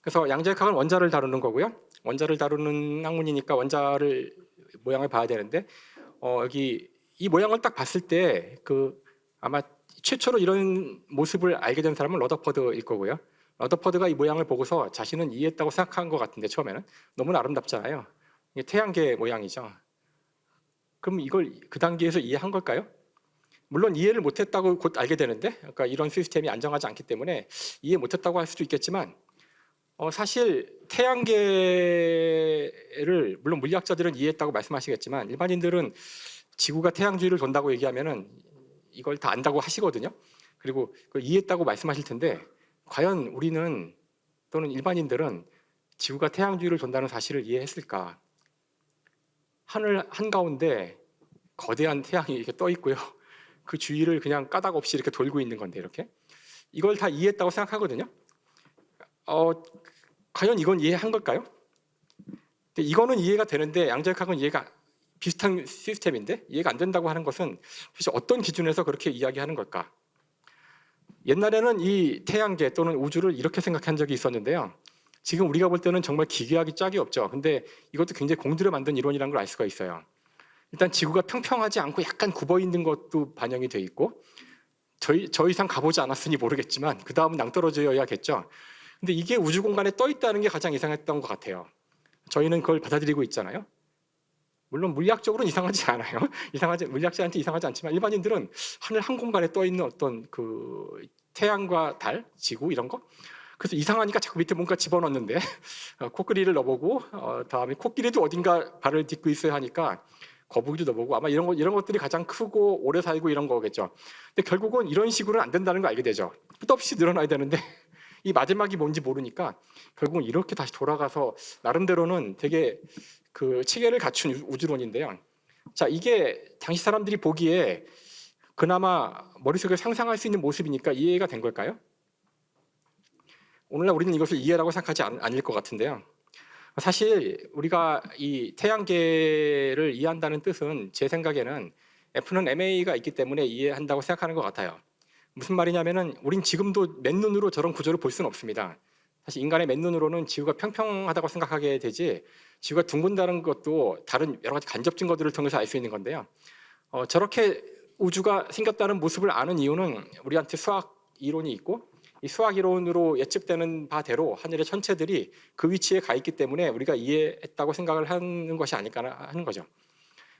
그래서 양자역학은 원자를 다루는 거고요. 원자를 다루는 학문이니까 원자를 모양을 봐야 되는데 여기 이 모양을 딱 봤을 때 그 아마 최초로 이런 모습을 알게 된 사람은 러더퍼드일 거고요. 러더퍼드가 이 모양을 보고서 자신은 이해했다고 생각한 것 같은데 처음에는 너무나 아름답잖아요. 이게 태양계 모양이죠. 그럼 이걸 그 단계에서 이해한 걸까요? 물론 이해를 못했다고 곧 알게 되는데, 그러니까 이런 시스템이 안정하지 않기 때문에 이해 못했다고 할 수도 있겠지만, 사실 태양계를 물론 물리학자들은 이해했다고 말씀하시겠지만 일반인들은 지구가 태양주위를 돈다고 얘기하면은 이걸 다 안다고 하시거든요. 그리고 이해했다고 말씀하실 텐데 과연 우리는 또는 일반인들은 지구가 태양주위를 돈다는 사실을 이해했을까? 하늘 한가운데 거대한 태양이 이렇게 떠 있고요. 그 주위를 그냥 까닭 없이 이렇게 돌고 있는 건데 이렇게 이걸 다 이해했다고 생각하거든요. 과연 이건 이해한 걸까요? 근데 이거는 이해가 되는데 양자역학은 이해가 비슷한 시스템인데 이해가 안 된다고 하는 것은 도대체 어떤 기준에서 그렇게 이야기하는 걸까? 옛날에는 이 태양계 또는 우주를 이렇게 생각한 적이 있었는데요. 지금 우리가 볼 때는 정말 기괴하기 짝이 없죠. 근데 이것도 굉장히 공들여 만든 이론이라는 걸 알 수가 있어요. 일단 지구가 평평하지 않고 약간 굽어 있는 것도 반영이 돼 있고 저 이상 가보지 않았으니 모르겠지만 그 다음은 낭떠러져야겠죠. 근데 이게 우주 공간에 떠 있다는 게 가장 이상했던 것 같아요. 저희는 그걸 받아들이고 있잖아요. 물론 물리학적으로는 이상하지 않아요. 물리학자한테 이상하지 않지만 일반인들은 하늘 한 공간에 떠 있는 어떤 그 태양과 달, 지구 이런 거. 그래서 이상하니까 자꾸 밑에 뭔가 집어넣는데 코끼리를 넣어보고 다음에 코끼리도 어딘가 발을 딛고 있어야 하니까 거북이도 넣어보고 아마 이런 것들이 가장 크고 오래 살고 이런 거겠죠. 근데 결국은 이런 식으로는 안 된다는 걸 알게 되죠. 끝없이 늘어나야 되는데 이 마지막이 뭔지 모르니까 결국은 이렇게 다시 돌아가서 나름대로는 되게 그 체계를 갖춘 우주론인데요. 자, 이게 당시 사람들이 보기에 그나마 머릿속에 상상할 수 있는 모습이니까 이해가 된 걸까요? 오늘날 우리는 이것을 이해라고 생각하지 않을 것 같은데요. 사실 우리가 이 태양계를 이해한다는 뜻은 제 생각에는 F는 MA가 있기 때문에 이해한다고 생각하는 것 같아요. 무슨 말이냐면은 우린 지금도 맨눈으로 저런 구조를 볼 수는 없습니다. 사실 인간의 맨눈으로는 지구가 평평하다고 생각하게 되지 지구가 둥근다는 것도 다른 여러 가지 간접 증거들을 통해서 알 수 있는 건데요. 저렇게 우주가 생겼다는 모습을 아는 이유는 우리한테 수학 이론이 있고 이 수학 이론으로 예측되는 바대로 하늘의 천체들이 그 위치에 가 있기 때문에 우리가 이해했다고 생각을 하는 것이 아닐까 하는 거죠.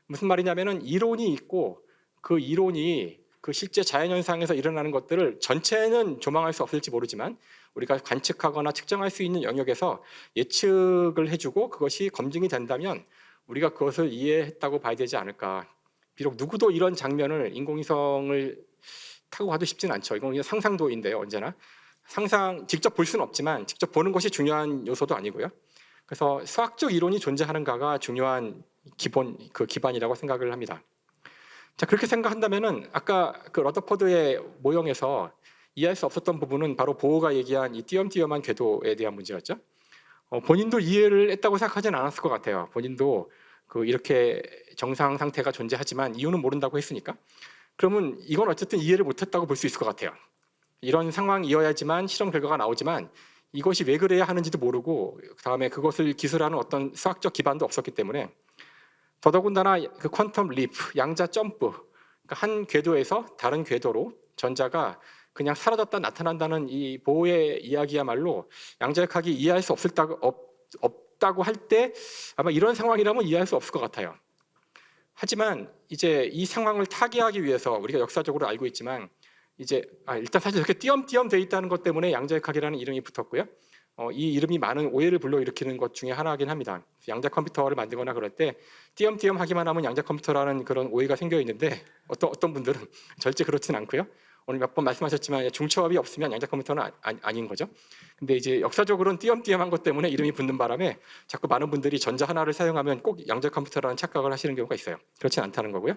무슨 말이냐면은 이론이 있고 그 이론이 그 실제 자연현상에서 일어나는 것들을 전체는 조망할 수 없을지 모르지만 우리가 관측하거나 측정할 수 있는 영역에서 예측을 해주고 그것이 검증이 된다면 우리가 그것을 이해했다고 봐야 되지 않을까. 비록 누구도 이런 장면을 인공위성을 타고 가도 쉽지는 않죠. 이건 그냥 상상도인데요. 언제나 직접 볼 수는 없지만 직접 보는 것이 중요한 요소도 아니고요. 그래서 수학적 이론이 존재하는가가 중요한 기반이라고 생각을 합니다. 자, 그렇게 생각한다면은 아까 그 러더퍼드의 모형에서 이해할 수 없었던 부분은 바로 보어가 얘기한 이 띄엄띄엄한 궤도에 대한 문제였죠. 본인도 이해를 했다고 생각하지는 않았을 것 같아요. 본인도 이렇게 정상 상태가 존재하지만 이유는 모른다고 했으니까. 그러면 이건 어쨌든 이해를 못했다고 볼 수 있을 것 같아요. 이런 상황이어야지만 실험 결과가 나오지만 이것이 왜 그래야 하는지도 모르고 그다음에 그것을 기술하는 어떤 수학적 기반도 없었기 때문에 더더군다나 그 퀀텀 리프, 양자 점프, 그러니까 한 궤도에서 다른 궤도로 전자가 그냥 사라졌다 나타난다는 이 보의 이야기야말로 양자역학이 이해할 수 없다고 할 때 아마 이런 상황이라면 이해할 수 없을 것 같아요. 하지만 이제 이 상황을 타개하기 위해서 우리가 역사적으로 알고 있지만 이제 일단 사실 이렇게 띄엄띄엄 돼 있다는 것 때문에 양자역학이라는 이름이 붙었고요. 이 이름이 많은 오해를 불러일으키는 것 중에 하나이긴 합니다. 양자 컴퓨터를 만들거나 그럴 때 띄엄띄엄 하기만 하면 양자 컴퓨터라는 그런 오해가 생겨 있는데 어떤 분들은 절대 그렇진 않고요. 오늘 몇 번 말씀하셨지만 중첩이 없으면 양자 컴퓨터는 아닌 거죠. 근데 이제 역사적으로는 띄엄띄엄한 것 때문에 이름이 붙는 바람에 자꾸 많은 분들이 전자 하나를 사용하면 꼭 양자 컴퓨터라는 착각을 하시는 경우가 있어요. 그렇진 않다는 거고요.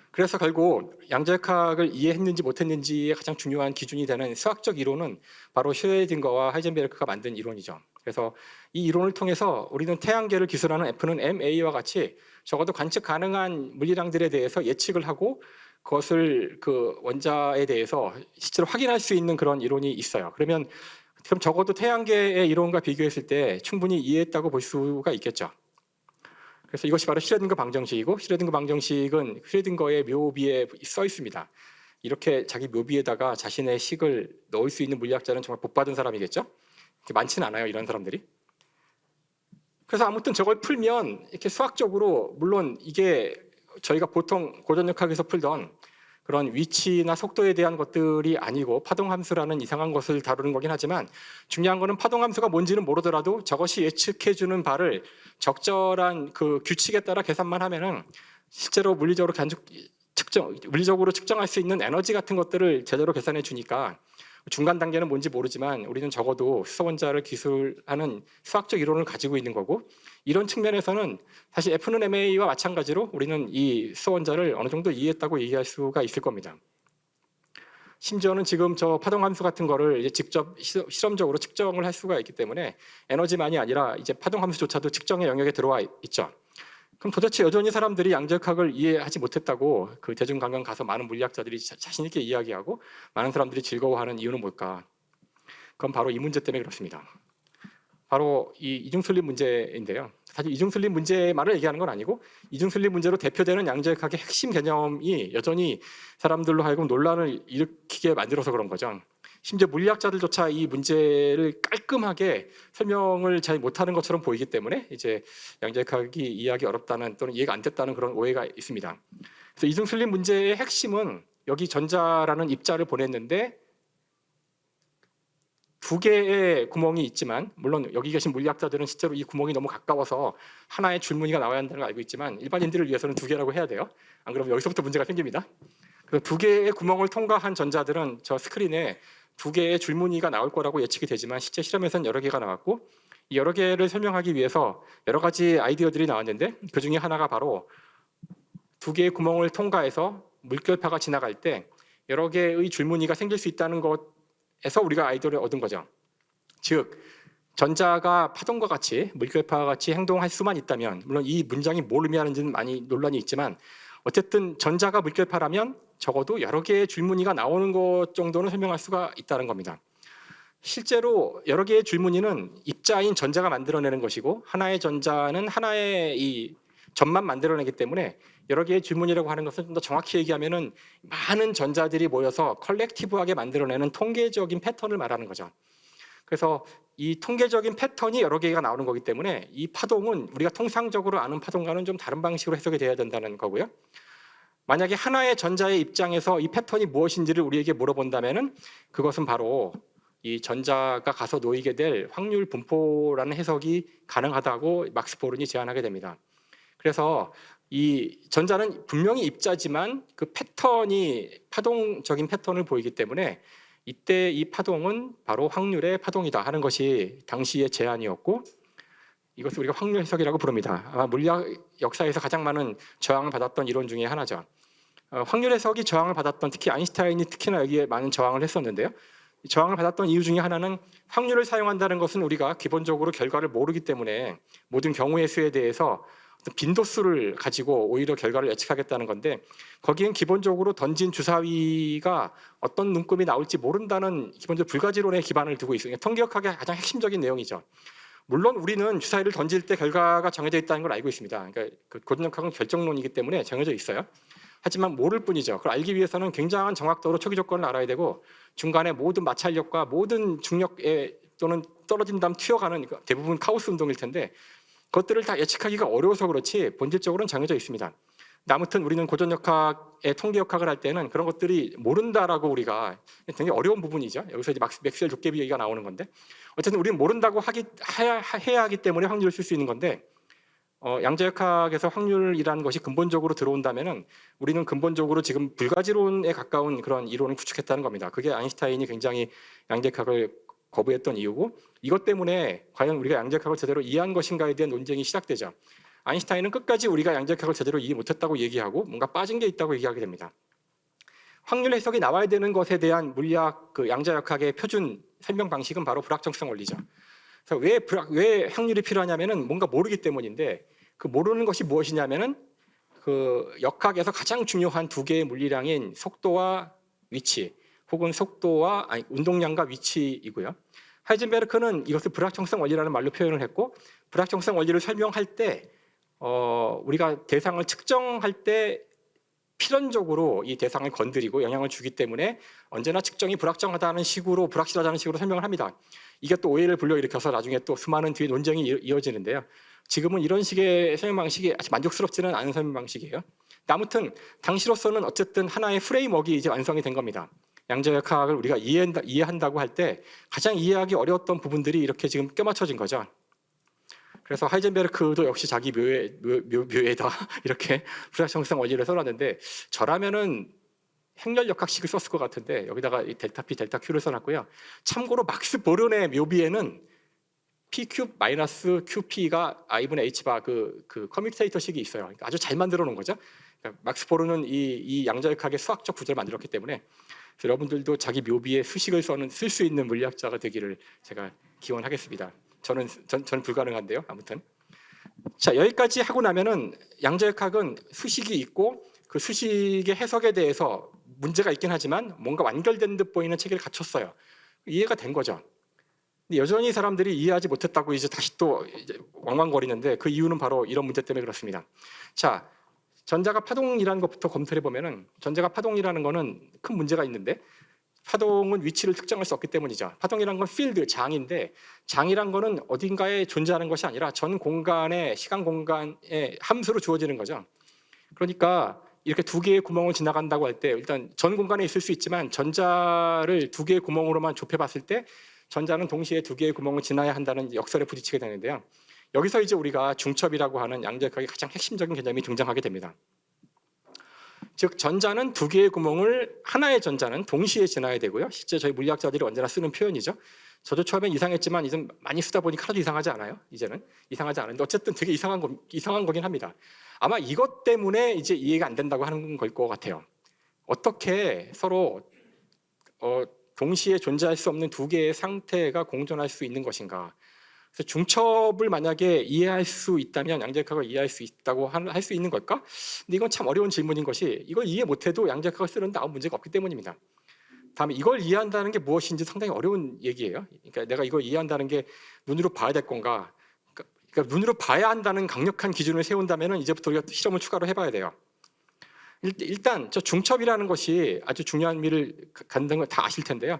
그래서 결국 양자역학을 이해했는지 못했는지의 가장 중요한 기준이 되는 수학적 이론은 바로 슈레딩거와 하이젠베르크가 만든 이론이죠. 그래서 이 이론을 통해서 우리는 태양계를 기술하는 F는 MA와 같이 적어도 관측 가능한 물리량들에 대해서 예측을 하고 그것을 그 원자에 대해서 실제로 확인할 수 있는 그런 이론이 있어요. 그럼 적어도 태양계의 이론과 비교했을 때 충분히 이해했다고 볼 수가 있겠죠. 그래서 이것이 바로 슈레딩거 방정식이고, 슈레딩거 방정식은 슈레딩거의 묘비에 써 있습니다. 이렇게 자기 묘비에다가 자신의 식을 넣을 수 있는 물리학자는 정말 복받은 사람이겠죠. 많지는 않아요, 이런 사람들이. 그래서 아무튼 저걸 풀면 이렇게 수학적으로, 물론 이게 저희가 보통 고전역학에서 풀던 그런 위치나 속도에 대한 것들이 아니고 파동함수라는 이상한 것을 다루는 거긴 하지만, 중요한 거는 파동함수가 뭔지는 모르더라도 저것이 예측해주는 바를 적절한 그 규칙에 따라 계산만 하면은 실제로 물리적으로 측정할 수 있는 에너지 같은 것들을 제대로 계산해 주니까, 중간 단계는 뭔지 모르지만 우리는 적어도 수소원자를 기술하는 수학적 이론을 가지고 있는 거고, 이런 측면에서는 사실 F는 MA와 마찬가지로 우리는 이 수소원자를 어느 정도 이해했다고 얘기할 수가 있을 겁니다. 심지어는 지금 저 파동함수 같은 거를 이제 직접 실험적으로 측정을 할 수가 있기 때문에 에너지만이 아니라 이제 파동함수조차도 측정의 영역에 들어와 있죠. 그럼 도대체 여전히 사람들이 양자역학을 이해하지 못했다고 그 대중강연 가서 많은 물리학자들이 자신 있게 이야기하고 많은 사람들이 즐거워하는 이유는 뭘까? 그건 바로 이 문제 때문에 그렇습니다. 바로 이 이중슬립 문제인데요. 사실 이중슬립 문제만을 얘기하는 건 아니고, 이중슬립 문제로 대표되는 양자역학의 핵심 개념이 여전히 사람들로 하여금 논란을 일으키게 만들어서 그런 거죠. 심지어 물리학자들조차 이 문제를 깔끔하게 설명을 잘 못하는 것처럼 보이기 때문에 이제 양자역학이 이해하기 어렵다는, 또는 이해가 안 됐다는 그런 오해가 있습니다. 그래서 이중슬립 문제의 핵심은, 여기 전자라는 입자를 보냈는데 두 개의 구멍이 있지만, 물론 여기 계신 물리학자들은 실제로 이 구멍이 너무 가까워서 하나의 줄무늬가 나와야 한다는 걸 알고 있지만, 일반인들을 위해서는 두 개라고 해야 돼요. 안 그러면 여기서부터 문제가 생깁니다. 그래서 두 개의 구멍을 통과한 전자들은 저 스크린에 두 개의 줄무늬가 나올 거라고 예측이 되지만, 실제 실험에서는 여러 개가 나왔고, 이 여러 개를 설명하기 위해서 여러 가지 아이디어들이 나왔는데, 그 중에 하나가 바로 두 개의 구멍을 통과해서 물결파가 지나갈 때 여러 개의 줄무늬가 생길 수 있다는 것에서 우리가 아이디어를 얻은 거죠. 즉, 전자가 파동과 같이, 물결파와 같이 행동할 수만 있다면, 물론 이 문장이 뭘 의미하는지는 많이 논란이 있지만, 어쨌든 전자가 물결파라면 적어도 여러 개의 줄무늬가 나오는 것 정도는 설명할 수가 있다는 겁니다. 실제로 여러 개의 줄무늬는 입자인 전자가 만들어내는 것이고, 하나의 전자는 하나의 이 점만 만들어내기 때문에 여러 개의 줄무늬라고 하는 것은 좀 더 정확히 얘기하면은 많은 전자들이 모여서 컬렉티브하게 만들어내는 통계적인 패턴을 말하는 거죠. 그래서 이 통계적인 패턴이 여러 개가 나오는 거기 때문에 이 파동은 우리가 통상적으로 아는 파동과는 좀 다른 방식으로 해석이 돼야 된다는 거고요. 만약에 하나의 전자의 입장에서 이 패턴이 무엇인지를 우리에게 물어본다면은, 그것은 바로 이 전자가 가서 놓이게 될 확률 분포라는 해석이 가능하다고 막스 보른이 제안하게 됩니다. 그래서 이 전자는 분명히 입자지만 그 패턴이 파동적인 패턴을 보이기 때문에 이때 이 파동은 바로 확률의 파동이다 하는 것이 당시의 제안이었고, 이것을 우리가 확률 해석이라고 부릅니다. 아마 물리학 역사에서 가장 많은 저항을 받았던 이론 중에 하나죠. 확률 해석이 저항을 받았던, 특히 아인슈타인이 특히나 여기에 많은 저항을 했었는데요. 저항을 받았던 이유 중에 하나는, 확률을 사용한다는 것은 우리가 기본적으로 결과를 모르기 때문에 모든 경우의 수에 대해서 빈도수를 가지고 오히려 결과를 예측하겠다는 건데, 거기엔 기본적으로 던진 주사위가 어떤 눈금이 나올지 모른다는 기본적 불가지론의 기반을 두고 있어요. 통계역학의 가장 핵심적인 내용이죠. 물론 우리는 주사위를 던질 때 결과가 정해져 있다는 걸 알고 있습니다. 그러니까 그 고전역학은 결정론이기 때문에 정해져 있어요. 하지만 모를 뿐이죠. 그걸 알기 위해서는 굉장한 정확도로 초기 조건을 알아야 되고 중간에 모든 마찰력과 모든 중력에 또는 떨어진 다음 튀어가는 대부분 카오스 운동일 텐데 그것들을 다 예측하기가 어려워서 그렇지 본질적으로는 정해져 있습니다. 아무튼 우리는 고전역학의 통계역학을 할 때는 그런 것들이 모른다라고 우리가 굉장히 어려운 부분이죠. 여기서 이제 맥스웰 도깨비 얘기가 나오는 건데 어쨌든 우리는 모른다고 해야 하기 때문에 확률을 쓸 수 있는 건데 양자역학에서 확률이라는 것이 근본적으로 들어온다면은 우리는 근본적으로 지금 불가지론에 가까운 그런 이론을 구축했다는 겁니다. 그게 아인슈타인이 굉장히 양자역학을 거부했던 이유고 이것 때문에 과연 우리가 양자역학을 제대로 이해한 것인가에 대한 논쟁이 시작되죠. 아인슈타인은 끝까지 우리가 양자역학을 제대로 이해 못했다고 얘기하고 뭔가 빠진 게 있다고 얘기하게 됩니다. 확률 해석이 나와야 되는 것에 대한 물리학 그 양자역학의 표준 설명 방식은 바로 불확정성 원리죠. 그래서 왜 확률이 필요하냐면은 뭔가 모르기 때문인데 그 모르는 것이 무엇이냐면은 그 역학에서 가장 중요한 두 개의 물리량인 속도와 위치 혹은 운동량과 위치이고요. 하이젠베르크는 이것을 불확정성 원리라는 말로 표현을 했고 불확정성 원리를 설명할 때 우리가 대상을 측정할 때 필연적으로 이 대상을 건드리고 영향을 주기 때문에 언제나 측정이 불확정하다는 식으로 불확실하다는 식으로 설명을 합니다. 이게 또 오해를 불러일으켜서 나중에 또 수많은 뒤에 논쟁이 이어지는데요. 지금은 이런 식의 설명 방식이 아주 만족스럽지는 않은 설명 방식이에요. 아무튼 당시로서는 어쨌든 하나의 프레임워크가 이제 완성이 된 겁니다. 양자역학을 우리가 이해한다고 할 때 가장 이해하기 어려웠던 부분들이 이렇게 지금 껴맞춰진 거죠. 그래서 하이젠베르크도 역시 자기 묘에다 이렇게 불확정성 원리를 써놨는데 저라면은 행렬역학식을 썼을 것 같은데 여기다가 이 델타 P, 델타 Q를 써놨고요. 참고로 막스 보른의 묘비에는 PQ 마이너스 QP가 I분의 H바 그 커뮤테이터식이 있어요. 그러니까 아주 잘 만들어 놓은 거죠. 그러니까 막스 보른은 이 양자역학의 수학적 구조를 만들었기 때문에 여러분들도 자기 묘비에 수식을 쓸 수 있는 물리학자가 되기를 제가 기원하겠습니다. 저는 불가능한데요. 아무튼 자 여기까지 하고 나면은 양자역학은 수식이 있고 그 수식의 해석에 대해서 문제가 있긴 하지만 뭔가 완결된 듯 보이는 체계를 갖췄어요. 이해가 된 거죠. 근데 여전히 사람들이 이해하지 못했다고 이제 다시 또 왕왕거리는데 그 이유는 바로 이런 문제 때문에 그렇습니다. 자 전자가 파동이라는 것부터 검토해 보면은 전자가 파동이라는 거는 큰 문제가 있는데 파동은 위치를 특정할 수 없기 때문이죠. 파동이란 건 필드, 장인데 장이란 거는 어딘가에 존재하는 것이 아니라 전 공간의 시간 공간의 함수로 주어지는 거죠. 그러니까 이렇게 두 개의 구멍을 지나간다고 할 때 일단 전 공간에 있을 수 있지만 전자를 두 개의 구멍으로만 좁혀봤을 때 전자는 동시에 두 개의 구멍을 지나야 한다는 역설에 부딪히게 되는데요. 여기서 이제 우리가 중첩이라고 하는 양자역학의 가장 핵심적인 개념이 등장하게 됩니다. 즉 전자는 두 개의 구멍을 하나의 전자는 동시에 지나야 되고요. 실제 저희 물리학자들이 언제나 쓰는 표현이죠. 저도 처음엔 이상했지만 이제 많이 쓰다 보니까 하나도 이상하지 않아요. 이제는 이상하지 않은데 어쨌든 되게 이상한 거긴 합니다. 아마 이것 때문에 이제 이해가 안 된다고 하는 걸 것 같아요. 어떻게 서로 동시에 존재할 수 없는 두 개의 상태가 공존할 수 있는 것인가? 그래서 중첩을 만약에 이해할 수 있다면 양자역학을 이해할 수 있다고 할 수 있는 걸까? 근데 이건 참 어려운 질문인 것이 이걸 이해 못해도 양자역학을 쓰는데 아무 문제가 없기 때문입니다. 다음에 이걸 이해한다는 게 무엇인지 상당히 어려운 얘기예요. 그러니까 내가 이걸 이해한다는 게 눈으로 봐야 될 건가? 그러니까 눈으로 봐야 한다는 강력한 기준을 세운다면 이제부터 우리가 실험을 추가로 해봐야 돼요. 일단 저 중첩이라는 것이 아주 중요한 의미를 갖는 걸 다 아실 텐데요.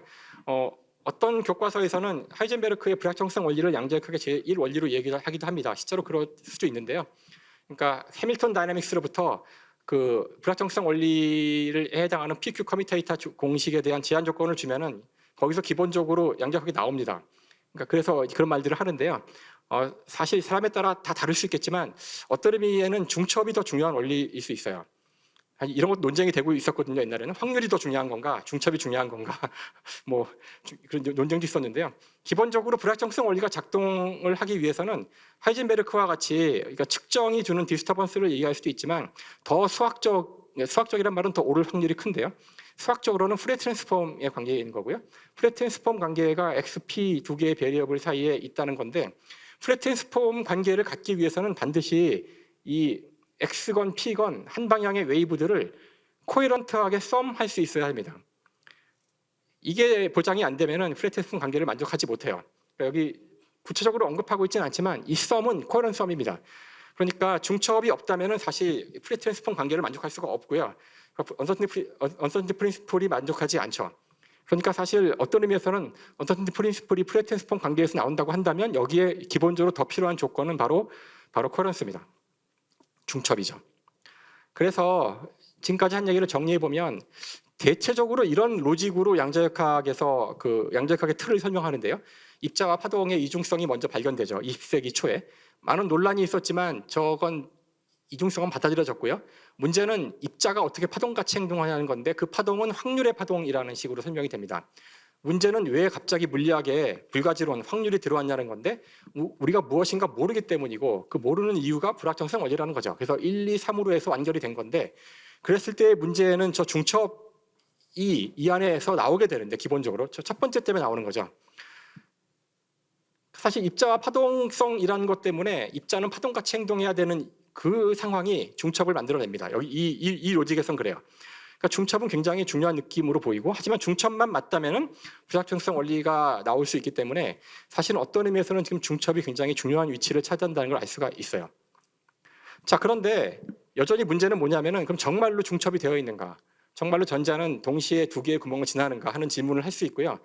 어떤 교과서에서는 하이젠베르크의 불확정성 원리를 양자역학의 제1원리로 얘기하기도 합니다. 실제로 그럴 수도 있는데요. 그러니까 해밀턴 다이내믹스로부터 그 불확정성 원리를 해당하는 PQ 커뮤테이터 공식에 대한 제한 조건을 주면은 거기서 기본적으로 양자역학이 나옵니다. 그러니까 그래서 그런 말들을 하는데요. 사실 사람에 따라 다 다를 수 있겠지만 어떤 의미에는 중첩이 더 중요한 원리일 수 있어요. 이런 것 논쟁이 되고 있었거든요. 옛날에는 확률이 더 중요한 건가, 중첩이 중요한 건가, 뭐 그런 논쟁도 있었는데요. 기본적으로 불확정성 원리가 작동을 하기 위해서는 하이젠베르크와 같이 그러니까 측정이 주는 디스터번스를 얘기할 수도 있지만 더 수학적이란 말은 더 옳을 확률이 큰데요. 수학적으로는 프레 트랜스폼의 관계인 거고요. 프레 트랜스폼 관계가 XP 두 개의 베리어블 사이에 있다는 건데 프레 트랜스폼 관계를 갖기 위해서는 반드시 이 X건 P건 한 방향의 웨이브들을 코헤런트하게 썸할 수 있어야 합니다. 이게 보장이 안 되면은 프레 트랜스폼 관계를 만족하지 못해요. 그러니까 여기 구체적으로 언급하고 있지는 않지만 이 썸은 코어런트 썸입니다. 그러니까 중첩이 없다면은 사실 프리트랜스폼 관계를 만족할 수가 없고요. 언서티티 프린시플이 만족하지 않죠. 그러니까 사실 어떤 의미에서는 언서티티 프린시플이 프리트랜스폼 관계에서 나온다고 한다면 여기에 기본적으로 더 필요한 조건은 바로 코어런스입니다. 중첩이죠. 그래서 지금까지 한 얘기를 정리해 보면 대체적으로 이런 로직으로 양자역학에서 그 양자역학의 틀을 설명하는데요. 입자와 파동의 이중성이 먼저 발견되죠. 20세기 초에. 많은 논란이 있었지만 저건 이중성은 받아들여졌고요. 문제는 입자가 어떻게 파동같이 행동하냐는 건데 그 파동은 확률의 파동이라는 식으로 설명이 됩니다. 문제는 왜 갑자기 물리학에 불가지론, 확률이 들어왔냐는 건데 우리가 무엇인가 모르기 때문이고 그 모르는 이유가 불확정성 원리라는 거죠. 그래서 1, 2, 3으로 해서 완결이 된 건데 그랬을 때 문제는 저 중첩이 이 안에서 나오게 되는데 기본적으로 저 첫 번째 때문에 나오는 거죠. 사실 입자와 파동성이라는 것 때문에 입자는 파동같이 행동해야 되는 그 상황이 중첩을 만들어냅니다. 여기 이 로직에선 그래요. 그러니까 중첩은 굉장히 중요한 느낌으로 보이고 하지만 중첩만 맞다면은 불확정성 원리가 나올 수 있기 때문에 사실은 어떤 의미에서는 지금 중첩이 굉장히 중요한 위치를 차지한다는 걸 알 수가 있어요. 자, 그런데 여전히 문제는 뭐냐면은 그럼 정말로 중첩이 되어 있는가? 정말로 전자는 동시에 두 개의 구멍을 지나는가 하는 질문을 할 수 있고요.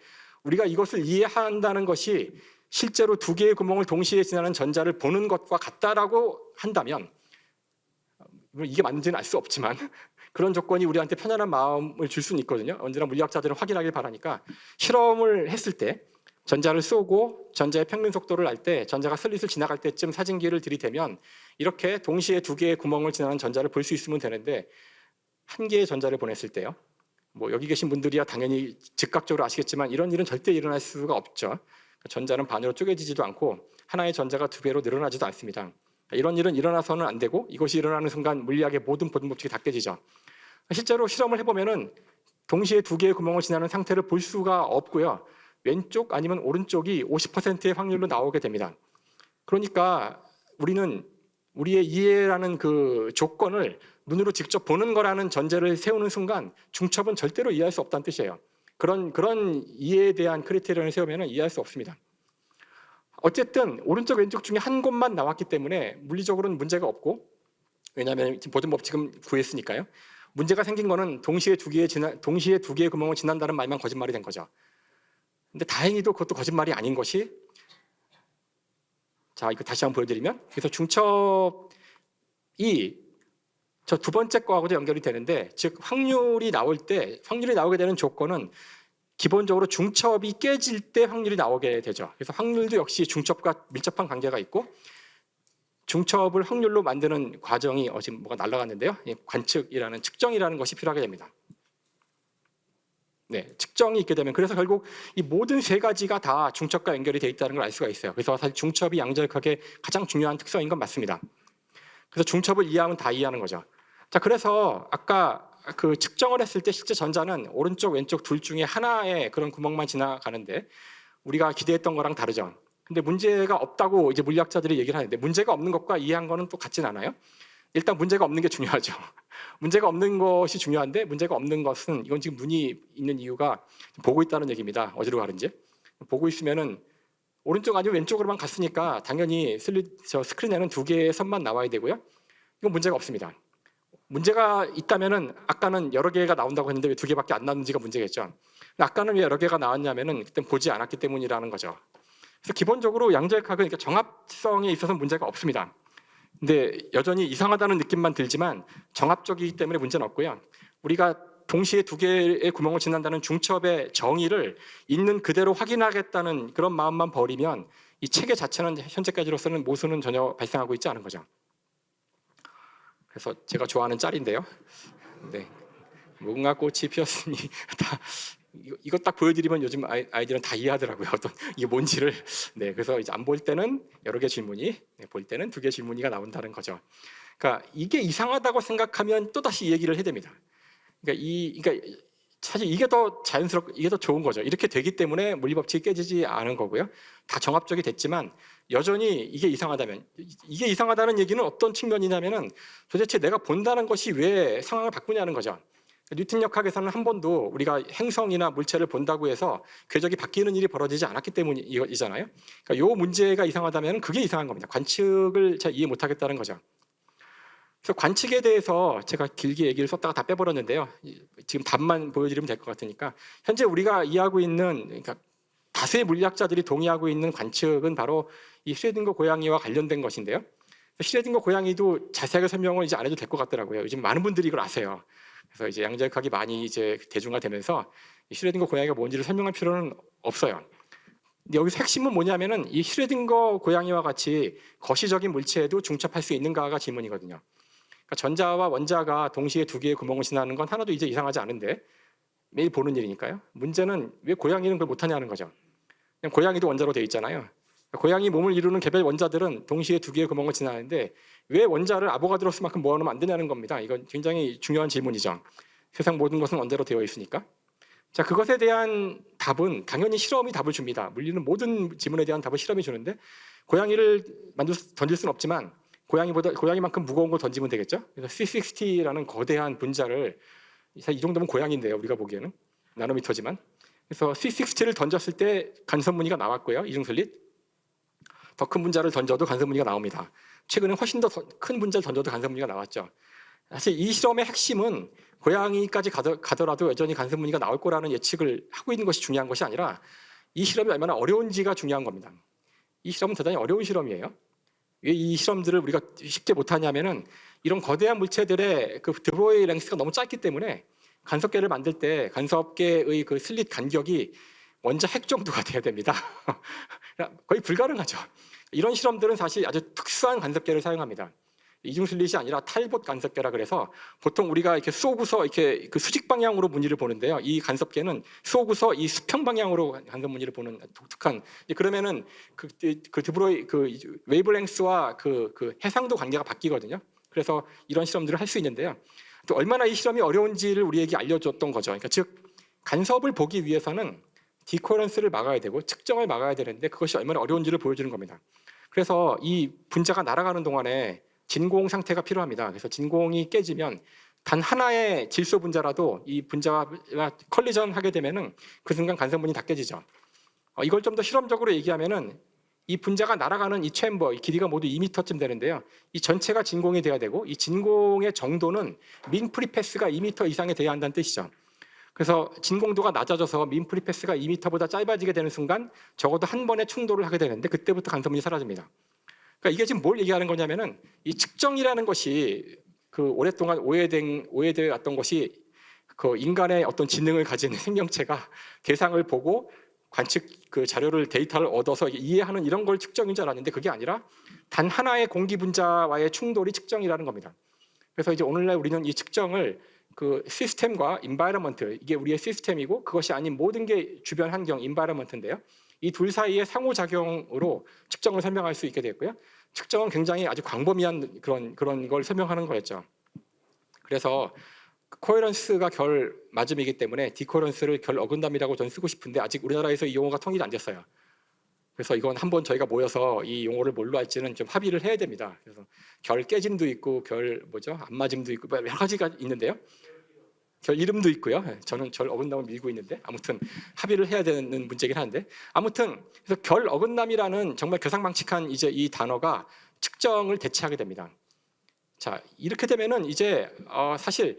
우리가 이것을 이해한다는 것이 실제로 두 개의 구멍을 동시에 지나는 전자를 보는 것과 같다라고 한다면 이게 맞는지는 알 수 없지만 그런 조건이 우리한테 편안한 마음을 줄 수는 있거든요. 언제나 물리학자들은 확인하길 바라니까 실험을 했을 때 전자를 쏘고 전자의 평균 속도를 알 때 전자가 슬릿을 지나갈 때쯤 사진기를 들이대면 이렇게 동시에 두 개의 구멍을 지나는 전자를 볼 수 있으면 되는데 한 개의 전자를 보냈을 때요. 뭐 여기 계신 분들이야 당연히 즉각적으로 아시겠지만 이런 일은 절대 일어날 수가 없죠. 전자는 반으로 쪼개지지도 않고 하나의 전자가 두 배로 늘어나지도 않습니다. 이런 일은 일어나서는 안 되고 이것이 일어나는 순간 물리학의 모든 법칙이 다 깨지죠. 실제로 실험을 해보면은 동시에 두 개의 구멍을 지나는 상태를 볼 수가 없고요. 왼쪽 아니면 오른쪽이 50%의 확률로 나오게 됩니다. 그러니까 우리는 우리의 이해라는 그 조건을 눈으로 직접 보는 거라는 전제를 세우는 순간 중첩은 절대로 이해할 수 없다는 뜻이에요. 그런 이해에 대한 크리테리언을 세우면 이해할 수 없습니다. 어쨌든 오른쪽 왼쪽 중에 한 곳만 나왔기 때문에 물리적으로는 문제가 없고 왜냐하면 모든 법칙은 구했으니까요. 문제가 생긴 거는 동시에 두 개의 구멍을 지난다는 말만 거짓말이 된 거죠. 근데 다행히도 그것도 거짓말이 아닌 것이 자 이거 다시 한번 보여드리면 그래서 중첩이 저 두 번째 거하고도 연결이 되는데 즉 확률이 나오게 되는 조건은 기본적으로 중첩이 깨질 때 확률이 나오게 되죠. 그래서 확률도 역시 중첩과 밀접한 관계가 있고 중첩을 확률로 만드는 과정이 지금 뭐가 날아갔는데요. 관측이라는 측정이라는 것이 필요하게 됩니다. 네, 측정이 있게 되면 그래서 결국 이 모든 세 가지가 다 중첩과 연결이 되어 있다는 걸 알 수가 있어요. 그래서 사실 중첩이 양자역학의 가장 중요한 특성인 건 맞습니다. 그래서 중첩을 이해하면 다 이해하는 거죠. 자, 그래서 아까 그 측정을 했을 때 실제 전자는 오른쪽 왼쪽 둘 중에 하나의 그런 구멍만 지나가는데 우리가 기대했던 거랑 다르죠. 근데 문제가 없다고 이제 물리학자들이 얘기를 하는데 문제가 없는 것과 이해한 거는 또 같진 않아요. 일단 문제가 없는 게 중요하죠. 문제가 없는 것이 중요한데 문제가 없는 것은 이건 지금 눈이 있는 이유가 보고 있다는 얘기입니다. 어디로 가는지 보고 있으면은 오른쪽 아니면 왼쪽으로만 갔으니까 당연히 스크린에는 두 개의 선만 나와야 되고요. 이건 문제가 없습니다. 문제가 있다면은 아까는 여러 개가 나온다고 했는데 왜 두 개밖에 안 나왔는지가 문제겠죠. 아까는 왜 여러 개가 나왔냐면은 그때 보지 않았기 때문이라는 거죠. 그래서 기본적으로 양자역학은 정합성에 있어서 문제가 없습니다. 근데 여전히 이상하다는 느낌만 들지만 정합적이기 때문에 문제는 없고요. 우리가 동시에 두 개의 구멍을 지난다는 중첩의 정의를 있는 그대로 확인하겠다는 그런 마음만 버리면 이 체계 자체는 현재까지로서는 모순은 전혀 발생하고 있지 않은 거죠. 그래서 제가 좋아하는 짤인데요. 네, 무궁화 꽃이 피었으니 다 이거 딱 보여드리면 요즘 아이들은 다 이해하더라고요. 어떤 이게 뭔지를. 네, 그래서 이제 안 볼 때는 여러 개 질문이, 볼 때는 두 개 질문이가 나온다는 거죠. 그러니까 이게 이상하다고 생각하면 또 다시 이 얘기를 해야 됩니다. 그러니까 사실 이게 더 자연스럽고 이게 더 좋은 거죠. 이렇게 되기 때문에 물리 법칙이 깨지지 않은 거고요. 다 정합적이 됐지만 여전히 이게 이상하다면 이게 이상하다는 얘기는 어떤 측면이냐면은 도대체 내가 본다는 것이 왜 상황을 바꾸냐는 거죠. 뉴턴 역학에서는 한 번도 우리가 행성이나 물체를 본다고 해서 궤적이 바뀌는 일이 벌어지지 않았기 때문이잖아요. 그러니까 이 문제가 이상하다면 그게 이상한 겁니다. 관측을 잘 이해 못하겠다는 거죠. 그래서 관측에 대해서 제가 길게 얘기를 썼다가 다 빼버렸는데요. 지금 답만 보여드리면 될 것 같으니까 현재 우리가 이해하고 있는, 그러니까 다수의 물리학자들이 동의하고 있는 관측은 바로 이 슈레딩거 고양이와 관련된 것인데요. 슈레딩거 고양이도 자세하게 설명을 이제 안 해도 될 것 같더라고요. 요즘 많은 분들이 이걸 아세요. 그래서 이제 양자역학이 많이 이제 대중화되면서 이 슈레딩거 고양이가 뭔지를 설명할 필요는 없어요. 근데 여기서 핵심은 뭐냐면은 이 슈레딩거 고양이와 같이 거시적인 물체에도 중첩할 수 있는가가 질문이거든요. 그러니까 전자와 원자가 동시에 두 개의 구멍을 지나는 건 하나도 이제 이상하지 않은데 매일 보는 일이니까요. 문제는 왜 고양이는 그걸 못하냐는 거죠. 그냥 고양이도 원자로 되어 있잖아요. 고양이 몸을 이루는 개별 원자들은 동시에 두 개의 구멍을 지나는데 왜 원자를 아보가드로스만큼 모아놓으면 안 되냐는 겁니다. 이건 굉장히 중요한 질문이죠. 세상 모든 것은 원자로 되어 있으니까. 자, 그것에 대한 답은 당연히 실험이 답을 줍니다. 물리는 모든 지문에 대한 답을 실험이 주는데 고양이를 던질 수는 없지만 고양이만큼 무거운 걸 던지면 되겠죠. 그래서 C60라는 거대한 분자를, 이 정도면 고양이인데요. 우리가 보기에는 나노미터지만. 그래서 C60를 던졌을 때 간섭무늬가 나왔고요. 이중슬릿. 더 큰 분자를 던져도 간섭무늬가 나옵니다. 최근에 훨씬 더 큰 분자를 던져도 간섭무늬가 나왔죠. 사실 이 실험의 핵심은 고양이까지 가더라도 여전히 간섭무늬가 나올 거라는 예측을 하고 있는 것이 중요한 것이 아니라 이 실험이 얼마나 어려운지가 중요한 겁니다. 이 실험은 대단히 어려운 실험이에요. 왜 이 실험들을 우리가 쉽게 못하냐면은 이런 거대한 물체들의 그 드브로이 랭스가 너무 짧기 때문에 간섭계를 만들 때 간섭계의 그 슬릿 간격이 원자 핵 정도가 돼야 됩니다. 거의 불가능하죠. 이런 실험들은 사실 아주 특수한 간섭계를 사용합니다. 이중슬릿이 아니라 탈봇 간섭계라 그래서 보통 우리가 이렇게 쏘고서 이렇게 그 수직 방향으로 무늬를 보는데요. 이 간섭계는 쏘고서 이 수평 방향으로 간섭 무늬를 보는 독특한. 그러면은 그 드브로이 그 웨이브랭스와 그 해상도 관계가 바뀌거든요. 그래서 이런 실험들을 할 수 있는데요. 또 얼마나 이 실험이 어려운지를 우리에게 알려줬던 거죠. 그러니까 즉 간섭을 보기 위해서는 디코런스를 막아야 되고 측정을 막아야 되는데 그것이 얼마나 어려운지를 보여주는 겁니다. 그래서 이 분자가 날아가는 동안에 진공 상태가 필요합니다. 그래서 진공이 깨지면 단 하나의 질소 분자라도 이 분자와 컬리전하게 되면은 그 순간 간섭문이 다 깨지죠. 이걸 좀 더 실험적으로 얘기하면은 이 분자가 날아가는 이 챔버, 이 길이가 모두 2m쯤 되는데요. 이 전체가 진공이 돼야 되고 이 진공의 정도는 민 프리패스가 2m 이상이 돼야 한다는 뜻이죠. 그래서 진공도가 낮아져서 민 프리패스가 2m보다 짧아지게 되는 순간 적어도 한 번의 충돌을 하게 되는데 그때부터 간섭문이 사라집니다. 그러니까 이게 지금 뭘 얘기하는 거냐면은 이 측정이라는 것이 그 오랫동안 오해되어 왔던 것이 그 인간의 어떤 지능을 가진 생명체가 대상을 보고 관측 그 자료를 데이터를 얻어서 이해하는 이런 걸 측정인 줄 알았는데 그게 아니라 단 하나의 공기 분자와의 충돌이 측정이라는 겁니다. 그래서 이제 오늘날 우리는 이 측정을 그 시스템과 인바이러먼트, 이게 우리의 시스템이고 그것이 아닌 모든 게 주변 환경 인바이러먼트인데요. 이 둘 사이의 상호작용으로 측정을 설명할 수 있게 됐고요. 측정은 굉장히 아주 광범위한 그런 걸 설명하는 거였죠. 그래서 코헤런스가 결 맞음이기 때문에 디코런스를 결 어긋남이라고 저는 쓰고 싶은데 아직 우리나라에서 이 용어가 통일이 안 됐어요. 그래서 이건 한번 저희가 모여서 이 용어를 뭘로 할지는 좀 합의를 해야 됩니다. 그래서 결 깨짐도 있고 결 안 맞음도 있고 여러 가지가 있는데요. 결 이름도 있고요. 저는 결 어긋남을 밀고 있는데 아무튼 합의를 해야 되는 문제긴 한데 아무튼 그래서 결 어긋남이라는 정말 교상망측한 이제 이 단어가 측정을 대체하게 됩니다. 자, 이렇게 되면은 이제 사실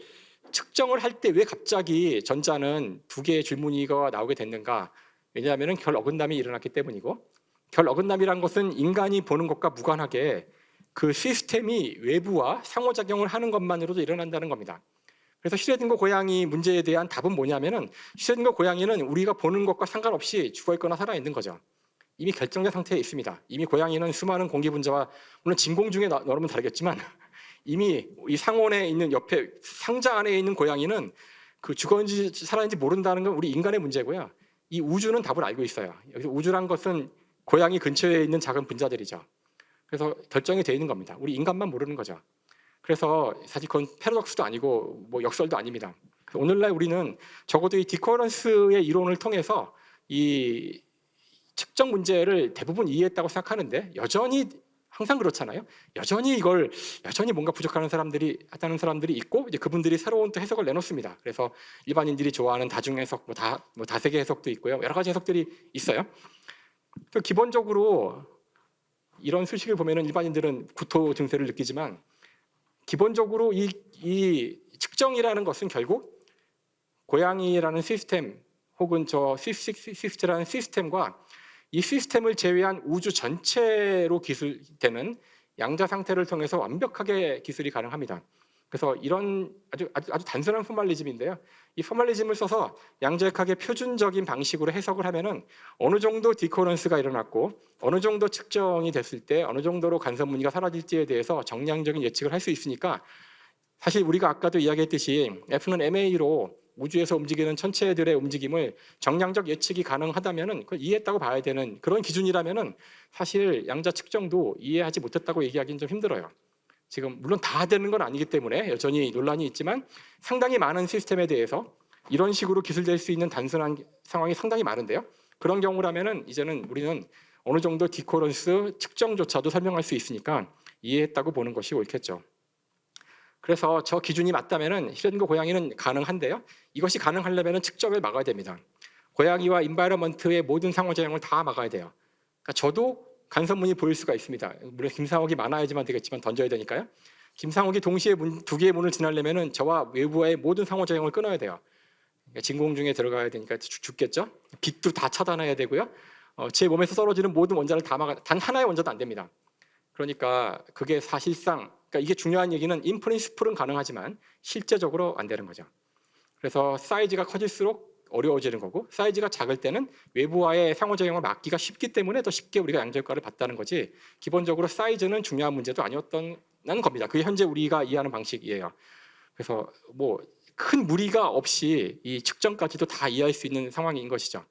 측정을 할 때 왜 갑자기 전자는 두 개의 줄무늬가 나오게 됐는가? 왜냐하면 결 어긋남이 일어났기 때문이고 결 어긋남이란 것은 인간이 보는 것과 무관하게 그 시스템이 외부와 상호작용을 하는 것만으로도 일어난다는 겁니다. 그래서 슈레딩거 고양이 문제에 대한 답은 뭐냐면은 슈레딩거 고양이는 우리가 보는 것과 상관없이 죽어있거나 살아있는 거죠. 이미 결정된 상태에 있습니다. 이미 고양이는 수많은 공기 분자와 물론 진공 중에 넣으면 다르겠지만 이미 이 상온에 있는 옆에 상자 안에 있는 고양이는 그 죽었는지 살았는지 모른다는 건 우리 인간의 문제고요. 이 우주는 답을 알고 있어요. 여기서 우주란 것은 고양이 근처에 있는 작은 분자들이죠. 그래서 결정이 되어 있는 겁니다. 우리 인간만 모르는 거죠. 그래서 사실 그건 패러독스도 아니고 뭐 역설도 아닙니다. 오늘날 우리는 적어도 이 디코런스의 이론을 통해서 이 측정 문제를 대부분 이해했다고 생각하는데 여전히 항상 그렇잖아요. 여전히 뭔가 부족하는 사람들이 있고 이제 그분들이 새로운 또 해석을 내놓습니다. 그래서 일반인들이 좋아하는 다중 해석, 다세계 해석도 있고요. 여러 가지 해석들이 있어요. 기본적으로 이런 수식을 보면은 일반인들은 구토 증세를 느끼지만 기본적으로 이 측정이라는 것은 결국 고양이라는 시스템 혹은 저 스위프트라는 시스템과 이 시스템을 제외한 우주 전체로 기술되는 양자 상태를 통해서 완벽하게 기술이 가능합니다. 그래서 이런 아주 단순한 포멀리즘인데요. 이 포멀리즘을 써서 양자역학의 표준적인 방식으로 해석을 하면은 어느 정도 디코런스가 일어났고 어느 정도 측정이 됐을 때 어느 정도로 간섭 무늬가 사라질지에 대해서 정량적인 예측을 할 수 있으니까 사실 우리가 아까도 이야기했듯이 F는 MA로 우주에서 움직이는 천체들의 움직임을 정량적 예측이 가능하다면은 그걸 이해했다고 봐야 되는 그런 기준이라면은 사실 양자 측정도 이해하지 못했다고 얘기하기는 좀 힘들어요. 지금 물론 다 되는 건 아니기 때문에 여전히 논란이 있지만 상당히 많은 시스템에 대해서 이런 식으로 기술될 수 있는 단순한 상황이 상당히 많은데요. 그런 경우라면은 이제는 우리는 어느 정도 디코런스 측정조차도 설명할 수 있으니까 이해했다고 보는 것이 옳겠죠. 그래서 저 기준이 맞다면은 히렌과 고양이는 가능한데요. 이것이 가능하려면은 측정을 막아야 됩니다. 고양이와 인바이러먼트의 모든 상호작용을 다 막아야 돼요. 그러니까 저도 간섭문이 보일 수가 있습니다. 물론 김상욱이 많아야지만 되겠지만 던져야 되니까요. 김상욱이 동시에 두 개의 문을 지나려면은 저와 외부와의 모든 상호작용을 끊어야 돼요. 그러니까 진공 중에 들어가야 되니까 죽겠죠. 빛도 다 차단해야 되고요. 제 몸에서 떨어지는 모든 원자를 다 막아 단 하나의 원자도 안 됩니다. 그러니까 그게 사실상 그러니까 이게 중요한 얘기는 인프린시플은 가능하지만 실제적으로 안 되는 거죠. 그래서 사이즈가 커질수록 어려워지는 거고 사이즈가 작을 때는 외부와의 상호작용을 막기가 쉽기 때문에 더 쉽게 우리가 양자효과를 봤다는 거지 기본적으로 사이즈는 중요한 문제도 아니었다는 겁니다. 그게 현재 우리가 이해하는 방식이에요. 그래서 뭐 큰 무리가 없이 이 측정까지도 다 이해할 수 있는 상황인 것이죠.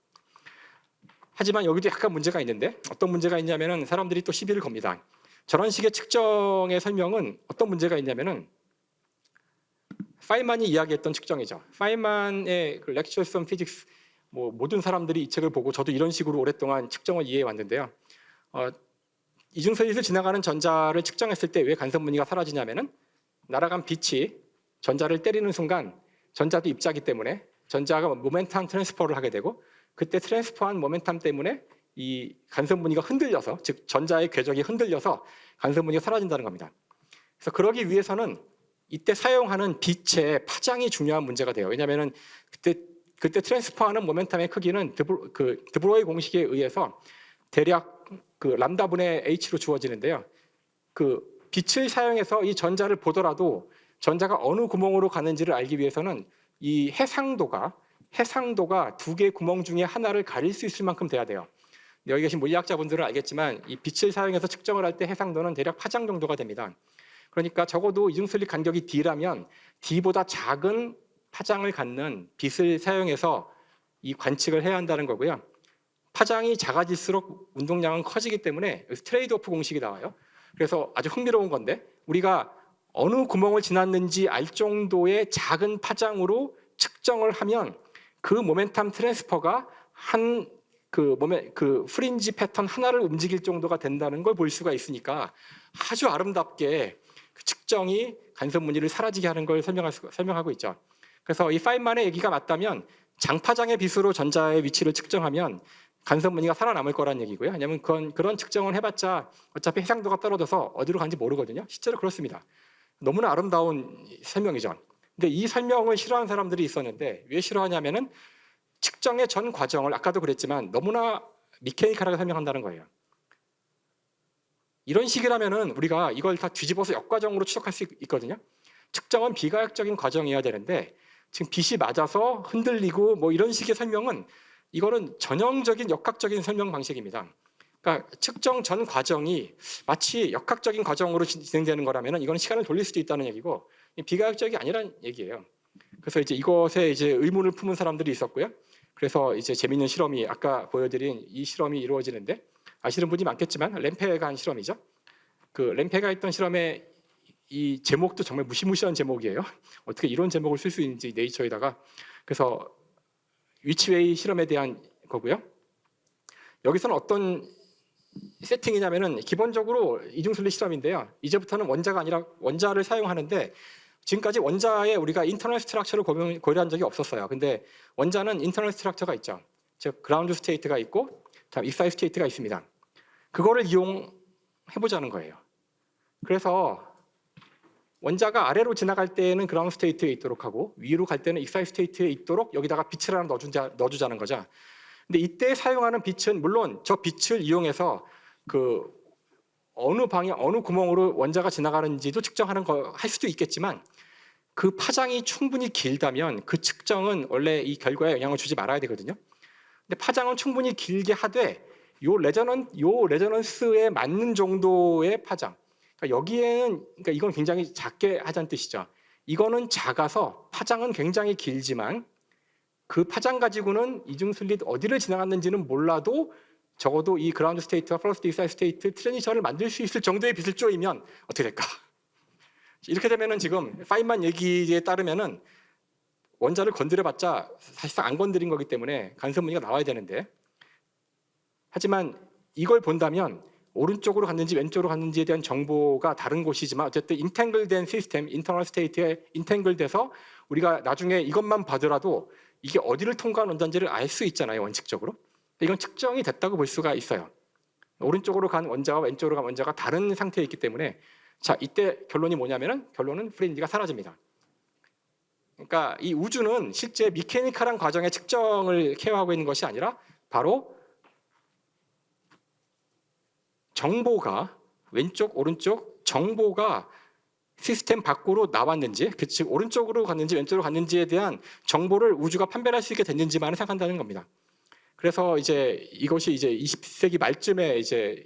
하지만 여기도 약간 문제가 있는데 어떤 문제가 있냐면은 사람들이 또 시비를 겁니다. 저런 식의 측정의 설명은 어떤 문제가 있냐면은 파인만이 이야기했던 측정이죠. 파인만의 그 Lectures on Physics 모든 사람들이 이 책을 보고 저도 이런 식으로 오랫동안 측정을 이해해 왔는데요. 이중서릿을 지나가는 전자를 측정했을 때 왜 간섭 무늬가 사라지냐면은 날아간 빛이 전자를 때리는 순간 전자도 입자기 때문에 전자가 모멘텀 트랜스퍼를 하게 되고 그때 트랜스퍼한 모멘텀 때문에 이 간섭 무늬가 흔들려서 즉 전자의 궤적이 흔들려서 간섭 무늬가 사라진다는 겁니다. 그래서 그러기 위해서는 이때 사용하는 빛의 파장이 중요한 문제가 돼요. 왜냐하면 그때 트랜스퍼하는 모멘텀의 크기는 드브로이 공식에 의해서 대략 그 람다분의 h로 주어지는데요. 그 빛을 사용해서 이 전자를 보더라도 전자가 어느 구멍으로 가는지를 알기 위해서는 이 해상도가 두 개의 구멍 중에 하나를 가릴 수 있을 만큼 돼야 돼요. 여기 계신 물리학자분들은 알겠지만 이 빛을 사용해서 측정을 할 때 해상도는 대략 파장 정도가 됩니다. 그러니까 적어도 이중슬립 간격이 D라면 D보다 작은 파장을 갖는 빛을 사용해서 이 관측을 해야 한다는 거고요. 파장이 작아질수록 운동량은 커지기 때문에 트레이드 오프 공식이 나와요. 그래서 아주 흥미로운 건데 우리가 어느 구멍을 지났는지 알 정도의 작은 파장으로 측정을 하면 그 모멘텀 트랜스퍼가 그 프린지 패턴 하나를 움직일 정도가 된다는 걸 볼 수가 있으니까 아주 아름답게 그 측정이 간섭 무늬를 사라지게 하는 걸 설명하고 있죠. 그래서 이 파인만의 얘기가 맞다면 장파장의 빛으로 전자의 위치를 측정하면 간섭 무늬가 살아남을 거란 얘기고요. 왜냐하면 그런 측정을 해봤자 어차피 해상도가 떨어져서 어디로 가는지 모르거든요. 실제로 그렇습니다. 너무나 아름다운 설명이죠. 근데 이 설명을 싫어하는 사람들이 있었는데 왜 싫어하냐면은 측정의 전 과정을 아까도 그랬지만 너무나 미케니컬하게 설명한다는 거예요. 이런 식이라면은 우리가 이걸 다 뒤집어서 역과정으로 추적할 수 있거든요. 측정은 비가역적인 과정이어야 되는데 지금 빛이 맞아서 흔들리고 뭐 이런 식의 설명은 이거는 전형적인 역학적인 설명 방식입니다. 그러니까 측정 전 과정이 마치 역학적인 과정으로 진행되는 거라면은 이거는 시간을 돌릴 수도 있다는 얘기고 비가역적이 아니란 얘기예요. 그래서 이제 이것에 이제 의문을 품은 사람들이 있었고요. 그래서 이제 재미있는 실험이 아까 보여드린 이 실험이 이루어지는데 아시는 분이 많겠지만 램페가 한 실험이죠. 그 램페가 했던 실험의 이 제목도 정말 무시무시한 제목이에요. 어떻게 이런 제목을 쓸 수 있는지 네이처에다가. 그래서 위치웨이 실험에 대한 거고요. 여기서는 어떤 세팅이냐면은 기본적으로 이중순리 실험인데요. 이제부터는 원자가 아니라 원자를 사용하는데 지금까지 원자에 우리가 인터널 스트럭처를 고려한 적이 없었어요. 근데 원자는 인터널 스트럭처가 있죠. 즉 그라운드 스테이트가 있고 다음 익사이트 스테이트가 있습니다. 그거를 이용해 보자는 거예요. 그래서 원자가 아래로 지나갈 때에는 그라운드 스테이트에 있도록 하고 위로 갈 때는 익사이트 스테이트에 있도록 여기다가 빛을 하나 넣어주자는 거죠. 근데 이때 사용하는 빛은 물론 저 빛을 이용해서 그 어느 방향, 어느 구멍으로 원자가 지나가는지도 측정하는 거 할 수도 있겠지만 그 파장이 충분히 길다면 그 측정은 원래 이 결과에 영향을 주지 말아야 되거든요. 근데 파장은 충분히 길게 하되 요 레저넌스에 맞는 정도의 파장. 그러니까 여기에는 그러니까 이건 굉장히 작게 하자는 뜻이죠. 이거는 작아서 파장은 굉장히 길지만 그 파장 가지고는 이중순리 어디를 지나갔는지는 몰라도 적어도 이 그라운드 스테이트와 플러스 익사이트 스테이트 트랜지션을 만들 수 있을 정도의 빛을 쪼이면 어떻게 될까? 이렇게 되면은 지금 파인만 얘기에 따르면은 원자를 건드려봤자 사실상 안 건드린 거기 때문에 간섭무늬가 나와야 되는데 하지만 이걸 본다면 오른쪽으로 갔는지 왼쪽으로 갔는지에 대한 정보가 다른 곳이지만 어쨌든 인탱글된 시스템, 인터널 스테이트에 인탱글돼서 우리가 나중에 이것만 봐더라도 이게 어디를 통과한 원자인지를 알 수 있잖아요, 원칙적으로. 이건 측정이 됐다고 볼 수가 있어요. 오른쪽으로 간 원자와 왼쪽으로 간 원자가 다른 상태에 있기 때문에 자, 이때 결론이 뭐냐면은 결론은 프리엔지가 사라집니다. 그러니까 이 우주는 실제 미케니컬한 과정의 측정을 케어하고 있는 것이 아니라 바로 정보가 왼쪽 오른쪽 정보가 시스템 밖으로 나왔는지 즉 오른쪽으로 갔는지 왼쪽으로 갔는지에 대한 정보를 우주가 판별할 수 있게 됐는지만을 생각한다는 겁니다. 그래서 이제 이것이 이제 20세기 말쯤에 이제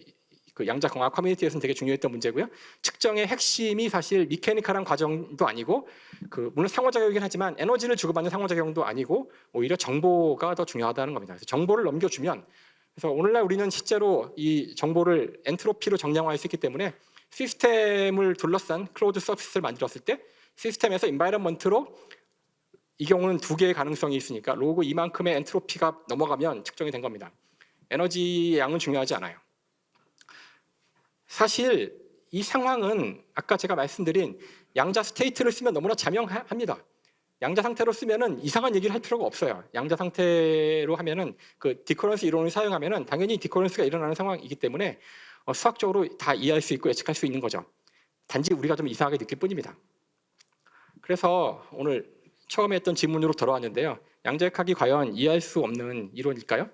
그 양자광학 커뮤니티에서는 되게 중요했던 문제고요. 측정의 핵심이 사실 미케니컬한 과정도 아니고 그 물론 상호작용이긴 하지만 에너지를 주고받는 상호작용도 아니고 오히려 정보가 더 중요하다는 겁니다. 그래서 정보를 넘겨주면 그래서 오늘날 우리는 실제로 이 정보를 엔트로피로 정량화할 수 있기 때문에 시스템을 둘러싼 클로즈 서피스를 만들었을 때 시스템에서 인바이런먼트로 이 경우는 두 개의 가능성이 있으니까 로그 이만큼의 엔트로피가 넘어가면 측정이 된 겁니다. 에너지 양은 중요하지 않아요. 사실 이 상황은 아까 제가 말씀드린 양자 스테이트를 쓰면 너무나 자명합니다. 양자 상태로 쓰면은 이상한 얘기를 할 필요가 없어요. 양자 상태로 하면은 그 디커런스 이론을 사용하면은 당연히 디커런스가 일어나는 상황이기 때문에 수학적으로 다 이해할 수 있고 예측할 수 있는 거죠. 단지 우리가 좀 이상하게 느낄 뿐입니다. 그래서 오늘 처음에 했던 질문으로 돌아왔는데요. 양자역학이 과연 이해할 수 없는 이론일까요?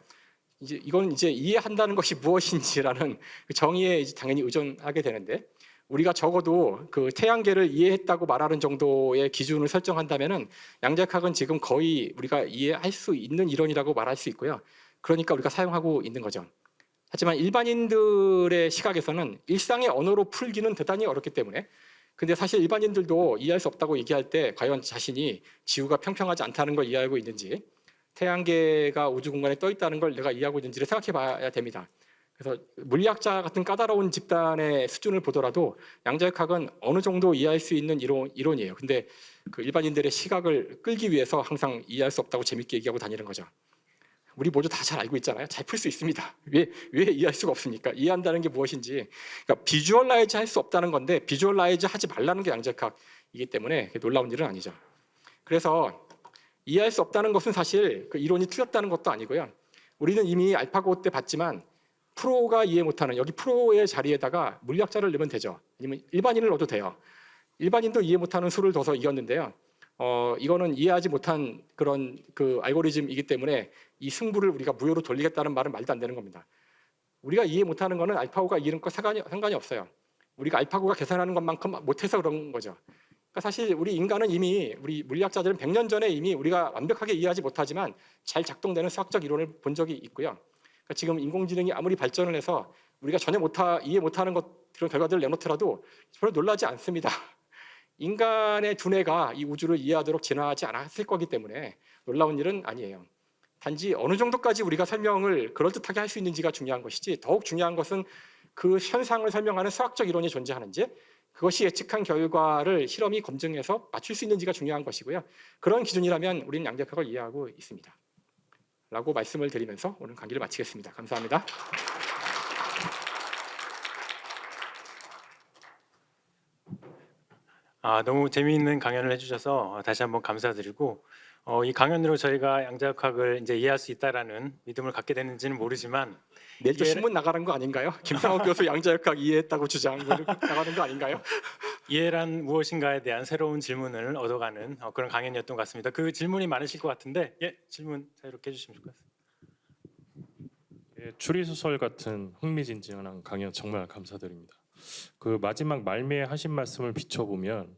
이건 이제 이해한다는 것이 무엇인지라는 정의에 이제 당연히 의존하게 되는데 우리가 적어도 그 태양계를 이해했다고 말하는 정도의 기준을 설정한다면은 양자역학은 지금 거의 우리가 이해할 수 있는 이론이라고 말할 수 있고요. 그러니까 우리가 사용하고 있는 거죠. 하지만 일반인들의 시각에서는 일상의 언어로 풀기는 대단히 어렵기 때문에 근데 사실 일반인들도 이해할 수 없다고 얘기할 때 과연 자신이 지구가 평평하지 않다는 걸 이해하고 있는지 태양계가 우주 공간에 떠 있다는 걸 내가 이해하고 있는지를 생각해 봐야 됩니다. 그래서 물리학자 같은 까다로운 집단의 수준을 보더라도 양자역학은 어느 정도 이해할 수 있는 이론이에요. 근데 그 일반인들의 시각을 끌기 위해서 항상 이해할 수 없다고 재밌게 얘기하고 다니는 거죠. 우리 모두 다 잘 알고 있잖아요. 잘 풀 수 있습니다. 왜 이해할 수가 없습니까? 이해한다는 게 무엇인지. 그러니까 비주얼라이즈 할 수 없다는 건데 비주얼라이즈 하지 말라는 게 양자역학이기 때문에 놀라운 일은 아니죠. 그래서 이해할 수 없다는 것은 사실 그 이론이 틀렸다는 것도 아니고요. 우리는 이미 알파고 때 봤지만 프로가 이해 못하는 여기 프로의 자리에다가 물리학자를 넣으면 되죠. 아니면 일반인을 넣어도 돼요. 일반인도 이해 못하는 수를 둬서 이겼는데요. 이거는 이해하지 못한 그런 그 알고리즘이기 때문에 이 승부를 우리가 무효로 돌리겠다는 말은 말도 안 되는 겁니다. 우리가 이해 못하는 거는 알파고가 이해는 거 상관이 없어요. 우리가 알파고가 계산하는 것만큼 못해서 그런 거죠. 그러니까 사실 우리 인간은 이미 우리 물리학자들은 100년 전에 이미 우리가 완벽하게 이해하지 못하지만 잘 작동되는 수학적 이론을 본 적이 있고요. 그러니까 지금 인공지능이 아무리 발전을 해서 우리가 전혀 이해 못하는 그런 결과들을 내놓더라도 별로 놀라지 않습니다. 인간의 두뇌가 이 우주를 이해하도록 진화하지 않았을 거기 때문에 놀라운 일은 아니에요. 단지 어느 정도까지 우리가 설명을 그럴듯하게 할 수 있는지가 중요한 것이지 더욱 중요한 것은 그 현상을 설명하는 수학적 이론이 존재하는지 그것이 예측한 결과를 실험이 검증해서 맞출 수 있는지가 중요한 것이고요. 그런 기준이라면 우리는 양자역학을 이해하고 있습니다. 라고 말씀을 드리면서 오늘 강의를 마치겠습니다. 감사합니다. 너무 재미있는 강연을 해주셔서 다시 한번 감사드리고 이 강연으로 저희가 양자역학을 이제 이해할 수 있다라는 믿음을 갖게 됐는지는 모르지만 내일 또 이해를- 신문 나가는 거 아닌가요? 김상욱 교수 양자역학 이해했다고 주장한 거 나가는 거 아닌가요? 이해란 무엇인가에 대한 새로운 질문을 얻어가는 그런 강연이었던 것 같습니다. 그 질문이 많으실 것 같은데 질문 자유롭게 해주시면 좋을 것 같습니다. 예, 추리소설 같은 흥미진진한 강연 정말 감사드립니다. 그 마지막 말미에 하신 말씀을 비춰보면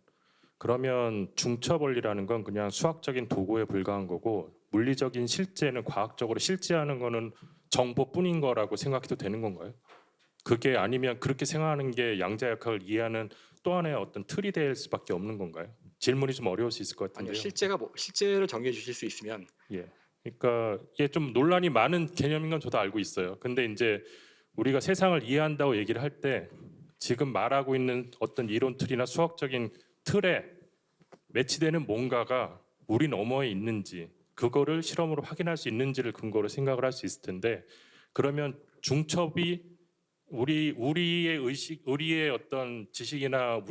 그러면 중첩원리라는 건 그냥 수학적인 도구에 불과한 거고 물리적인 실제는 과학적으로 실제하는 거는 정보뿐인 거라고 생각해도 되는 건가요? 그게 아니면 그렇게 생각하는 게 양자역학을 이해하는 또 하나의 어떤 틀이 될 수밖에 없는 건가요? 질문이 좀 어려울 수 있을 것 아니요, 같은데요. 실제를 정리해 주실 수 있으면 예. 그러니까 이게 좀 논란이 많은 개념인 건 저도 알고 있어요. 근데 이제 우리가 세상을 이해한다고 얘기를 할 때 지금 말하고 있는 어떤 이론 틀이나 수학적인 틀에 매치되는 뭔가가 우리 너머에 있는지 그거를 실험으로 확인할 수 있는지를 근거로 생각을 할 수 있을 텐데 그러면 중첩이 우리의 의식, 우리의 어떤 지식이나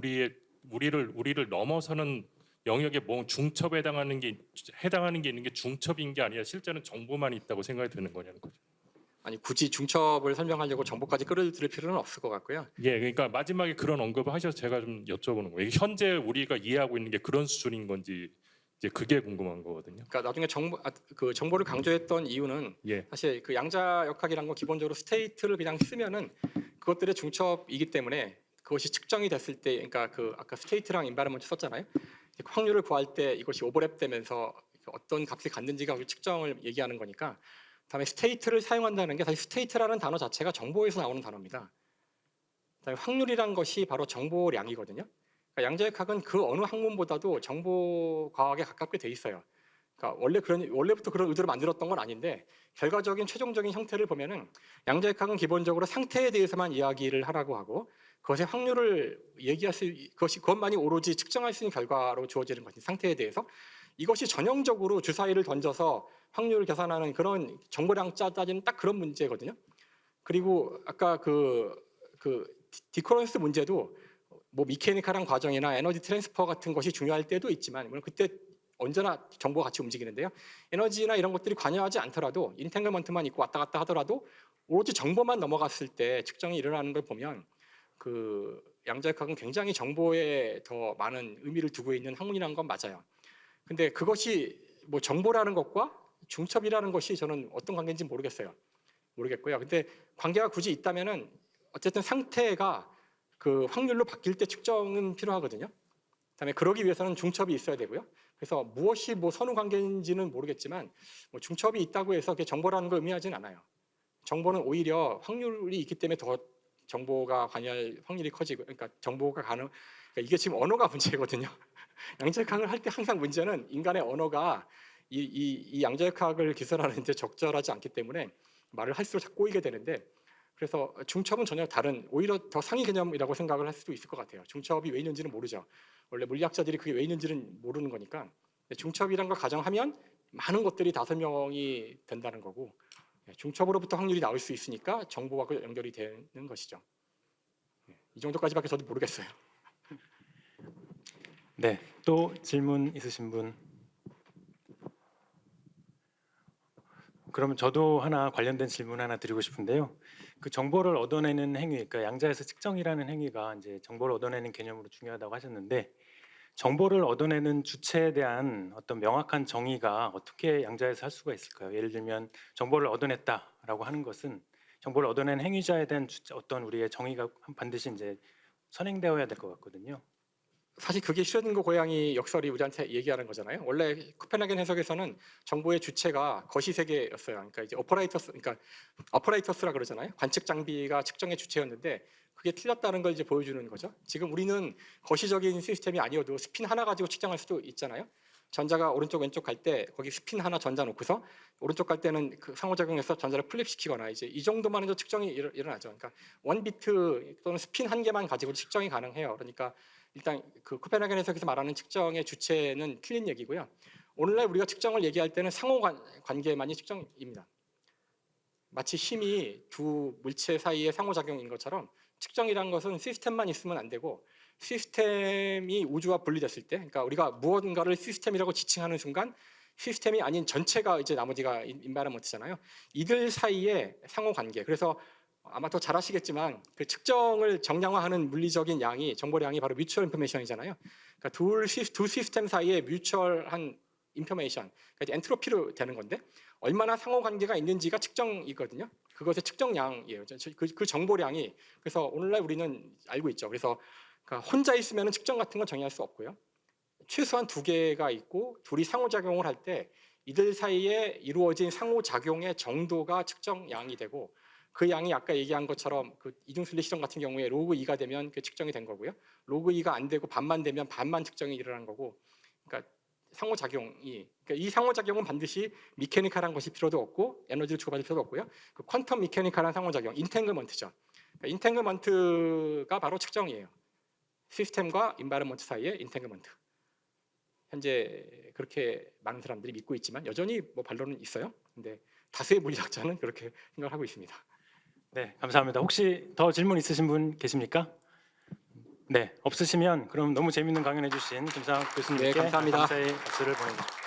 우리를 넘어서는 영역에 뭐 중첩에 해당하는 게 있는 게 중첩인 게 아니라 실제는 정보만 있다고 생각이 드는 거냐는 거죠. 아니 굳이 중첩을 설명하려고 정보까지 끌어들일 필요는 없을 것 같고요. 예, 그러니까 마지막에 그런 언급을 하셔서 제가 좀 여쭤보는 거예요. 이게 현재 우리가 이해하고 있는 게 그런 수준인 건지 이제 그게 궁금한 거거든요. 그러니까 나중에 그 정보를 강조했던 이유는 예, 사실 그 양자역학이라는 건 기본적으로 스테이트를 그냥 쓰면은 그것들의 중첩이기 때문에 그것이 측정이 됐을 때, 그러니까 그 아까 스테이트랑 인바이러먼트 썼잖아요. 확률을 구할 때 이것이 오버랩되면서 어떤 값을 갖는지가 그 측정을 얘기하는 거니까. 다음에 스테이트를 사용한다는 게 사실 스테이트라는 단어 자체가 정보에서 나오는 단어입니다. 그다음에 확률이란 것이 바로 정보량이거든요. 그러니까 양자역학은 그 어느 학문보다도 정보 과학에 가깝게 돼 있어요. 그러니까 원래부터 그런 의도로 만들었던 건 아닌데 결과적인 최종적인 형태를 보면은 양자역학은 기본적으로 상태에 대해서만 이야기를 하라고 하고 그것의 확률을 그것만이 오로지 측정할 수 있는 결과로 주어지는 것이 상태에 대해서 이것이 전형적으로 주사위를 던져서 확률을 계산하는 그런 정보량 따지는 딱 그런 문제거든요. 그리고 아까 그 디커런스 문제도 뭐 미케니컬한 과정이나 에너지 트랜스퍼 같은 것이 중요할 때도 있지만 물론 그때 언제나 정보가 같이 움직이는데요. 에너지나 이런 것들이 관여하지 않더라도 인탱글먼트만 있고 왔다 갔다 하더라도 오로지 정보만 넘어갔을 때 측정이 일어나는 걸 보면 그 양자역학은 굉장히 정보에 더 많은 의미를 두고 있는 학문이라는 건 맞아요. 근데 그것이 뭐 정보라는 것과 중첩이라는 것이 저는 어떤 관계인지 모르겠고요. 근데 관계가 굳이 있다면은 어쨌든 상태가 그 확률로 바뀔 때 측정은 필요하거든요. 그다음에 그러기 위해서는 중첩이 있어야 되고요. 그래서 무엇이 뭐 선후 관계인지는 모르겠지만 뭐 중첩이 있다고 해서 그게 정보라는 걸 의미하진 않아요. 정보는 오히려 확률이 있기 때문에 더 정보가 관여할 확률이 커지고, 그러니까 정보가 그러니까 이게 지금 언어가 문제거든요. 양자역학을 할 때 항상 문제는 인간의 언어가 이 양자역학을 기술하는데 적절하지 않기 때문에 말을 할수록 자꾸 꼬이게 되는데, 그래서 중첩은 전혀 다른 오히려 더 상위 개념이라고 생각을 할 수도 있을 것 같아요. 중첩이 왜 있는지는 모르죠. 원래 물리학자들이 그게 왜 있는지는 모르는 거니까. 중첩이란 걸 가정하면 많은 것들이 다 설명이 된다는 거고, 중첩으로부터 확률이 나올 수 있으니까 정보와 연결이 되는 것이죠. 이 정도까지밖에 저도 모르겠어요. 네, 또 질문 있으신 분? 그러면 저도 하나 관련된 질문 하나 드리고 싶은데요. 그 정보를 얻어내는 행위, 그러니까 양자에서 측정이라는 행위가 이제 정보를 얻어내는 개념으로 중요하다고 하셨는데, 정보를 얻어내는 주체에 대한 어떤 명확한 정의가 어떻게 양자에서 할 수가 있을까요? 예를 들면 정보를 얻어냈다라고 하는 것은 정보를 얻어낸 행위자에 대한 어떤 우리의 정의가 반드시 이제 선행되어야 될 것 같거든요. 사실 그게 슈레딩거 고양이 역설이 우리한테 얘기하는 거잖아요. 원래 코펜하겐 해석에서는 정보의 주체가 거시세계였어요. 그러니까 이제 어퍼레이터스라 그러잖아요. 관측 장비가 측정의 주체였는데 그게 틀렸다는 걸 이제 보여주는 거죠. 지금 우리는 거시적인 시스템이 아니어도 스핀 하나 가지고 측정할 수도 있잖아요. 전자가 오른쪽 왼쪽 갈 때 거기 스핀 하나 전자 놓고서 오른쪽 갈 때는 그 상호작용해서 전자를 플립시키거나 이제 이 정도만 해도 측정이 일어나죠. 그러니까 원 비트 또는 스핀 한 개만 가지고 측정이 가능해요. 그러니까 일단 그 코펜하겐 해석에서 말하는 측정의 주체는 틀린 얘기고요. 오늘날 우리가 측정을 얘기할 때는 상호 관계만이 측정입니다. 마치 힘이 두 물체 사이의 상호작용인 것처럼 측정이라는 것은 시스템만 있으면 안 되고 시스템이 우주와 분리됐을 때, 그러니까 우리가 무언가를 시스템이라고 지칭하는 순간 시스템이 아닌 전체가 이제 나머지가 인바이러먼트잖아요. 이들 사이의 상호 관계. 그래서 아마 더 잘 아시겠지만 그 측정을 정량화하는 물리적인 양이 정보량이 바로 뮤추얼 인포메이션이잖아요. 그러니까 두 시스템 사이의 뮤추얼한 인포메이션, 그러니까 엔트로피로 되는 건데 얼마나 상호 관계가 있는지가 측정이거든요. 그것의 측정량이에요. 그 정보량이. 그래서 오늘날 우리는 알고 있죠. 그래서 그러니까 혼자 있으면 측정 같은 건 정의할 수 없고요. 최소한 두 개가 있고 둘이 상호작용을 할 때 이들 사이에 이루어진 상호작용의 정도가 측정량이 되고 그 양이 아까 얘기한 것처럼 그 이중순리 실험 같은 경우에 로그 2가 되면 그 측정이 된 거고요. 로그 2가 안 되고 반만 되면 반만 측정이 일어난 거고. 그러니까 상호작용이, 그러니까 이 상호작용은 반드시 미케니컬한 것이 필요도 없고 에너지를 주고받을 필요도 없고요. 그 퀀텀 미케니컬한 상호작용, 인탱글먼트죠. 그러니까 인탱글먼트가 바로 측정이에요. 시스템과 인바이러먼트 사이의 인탱글먼트. 현재 그렇게 많은 사람들이 믿고 있지만 여전히 뭐 반론은 있어요. 근데 다수의 물리학자는 그렇게 생각을 하고 있습니다. 네, 감사합니다. 혹시 더 질문 있으신 분 계십니까? 네, 없으시면 그럼 너무 재밌는 강연해 주신 김상학 교수님께 네, 감사합니다. 감사의 박수를 보내주십시오.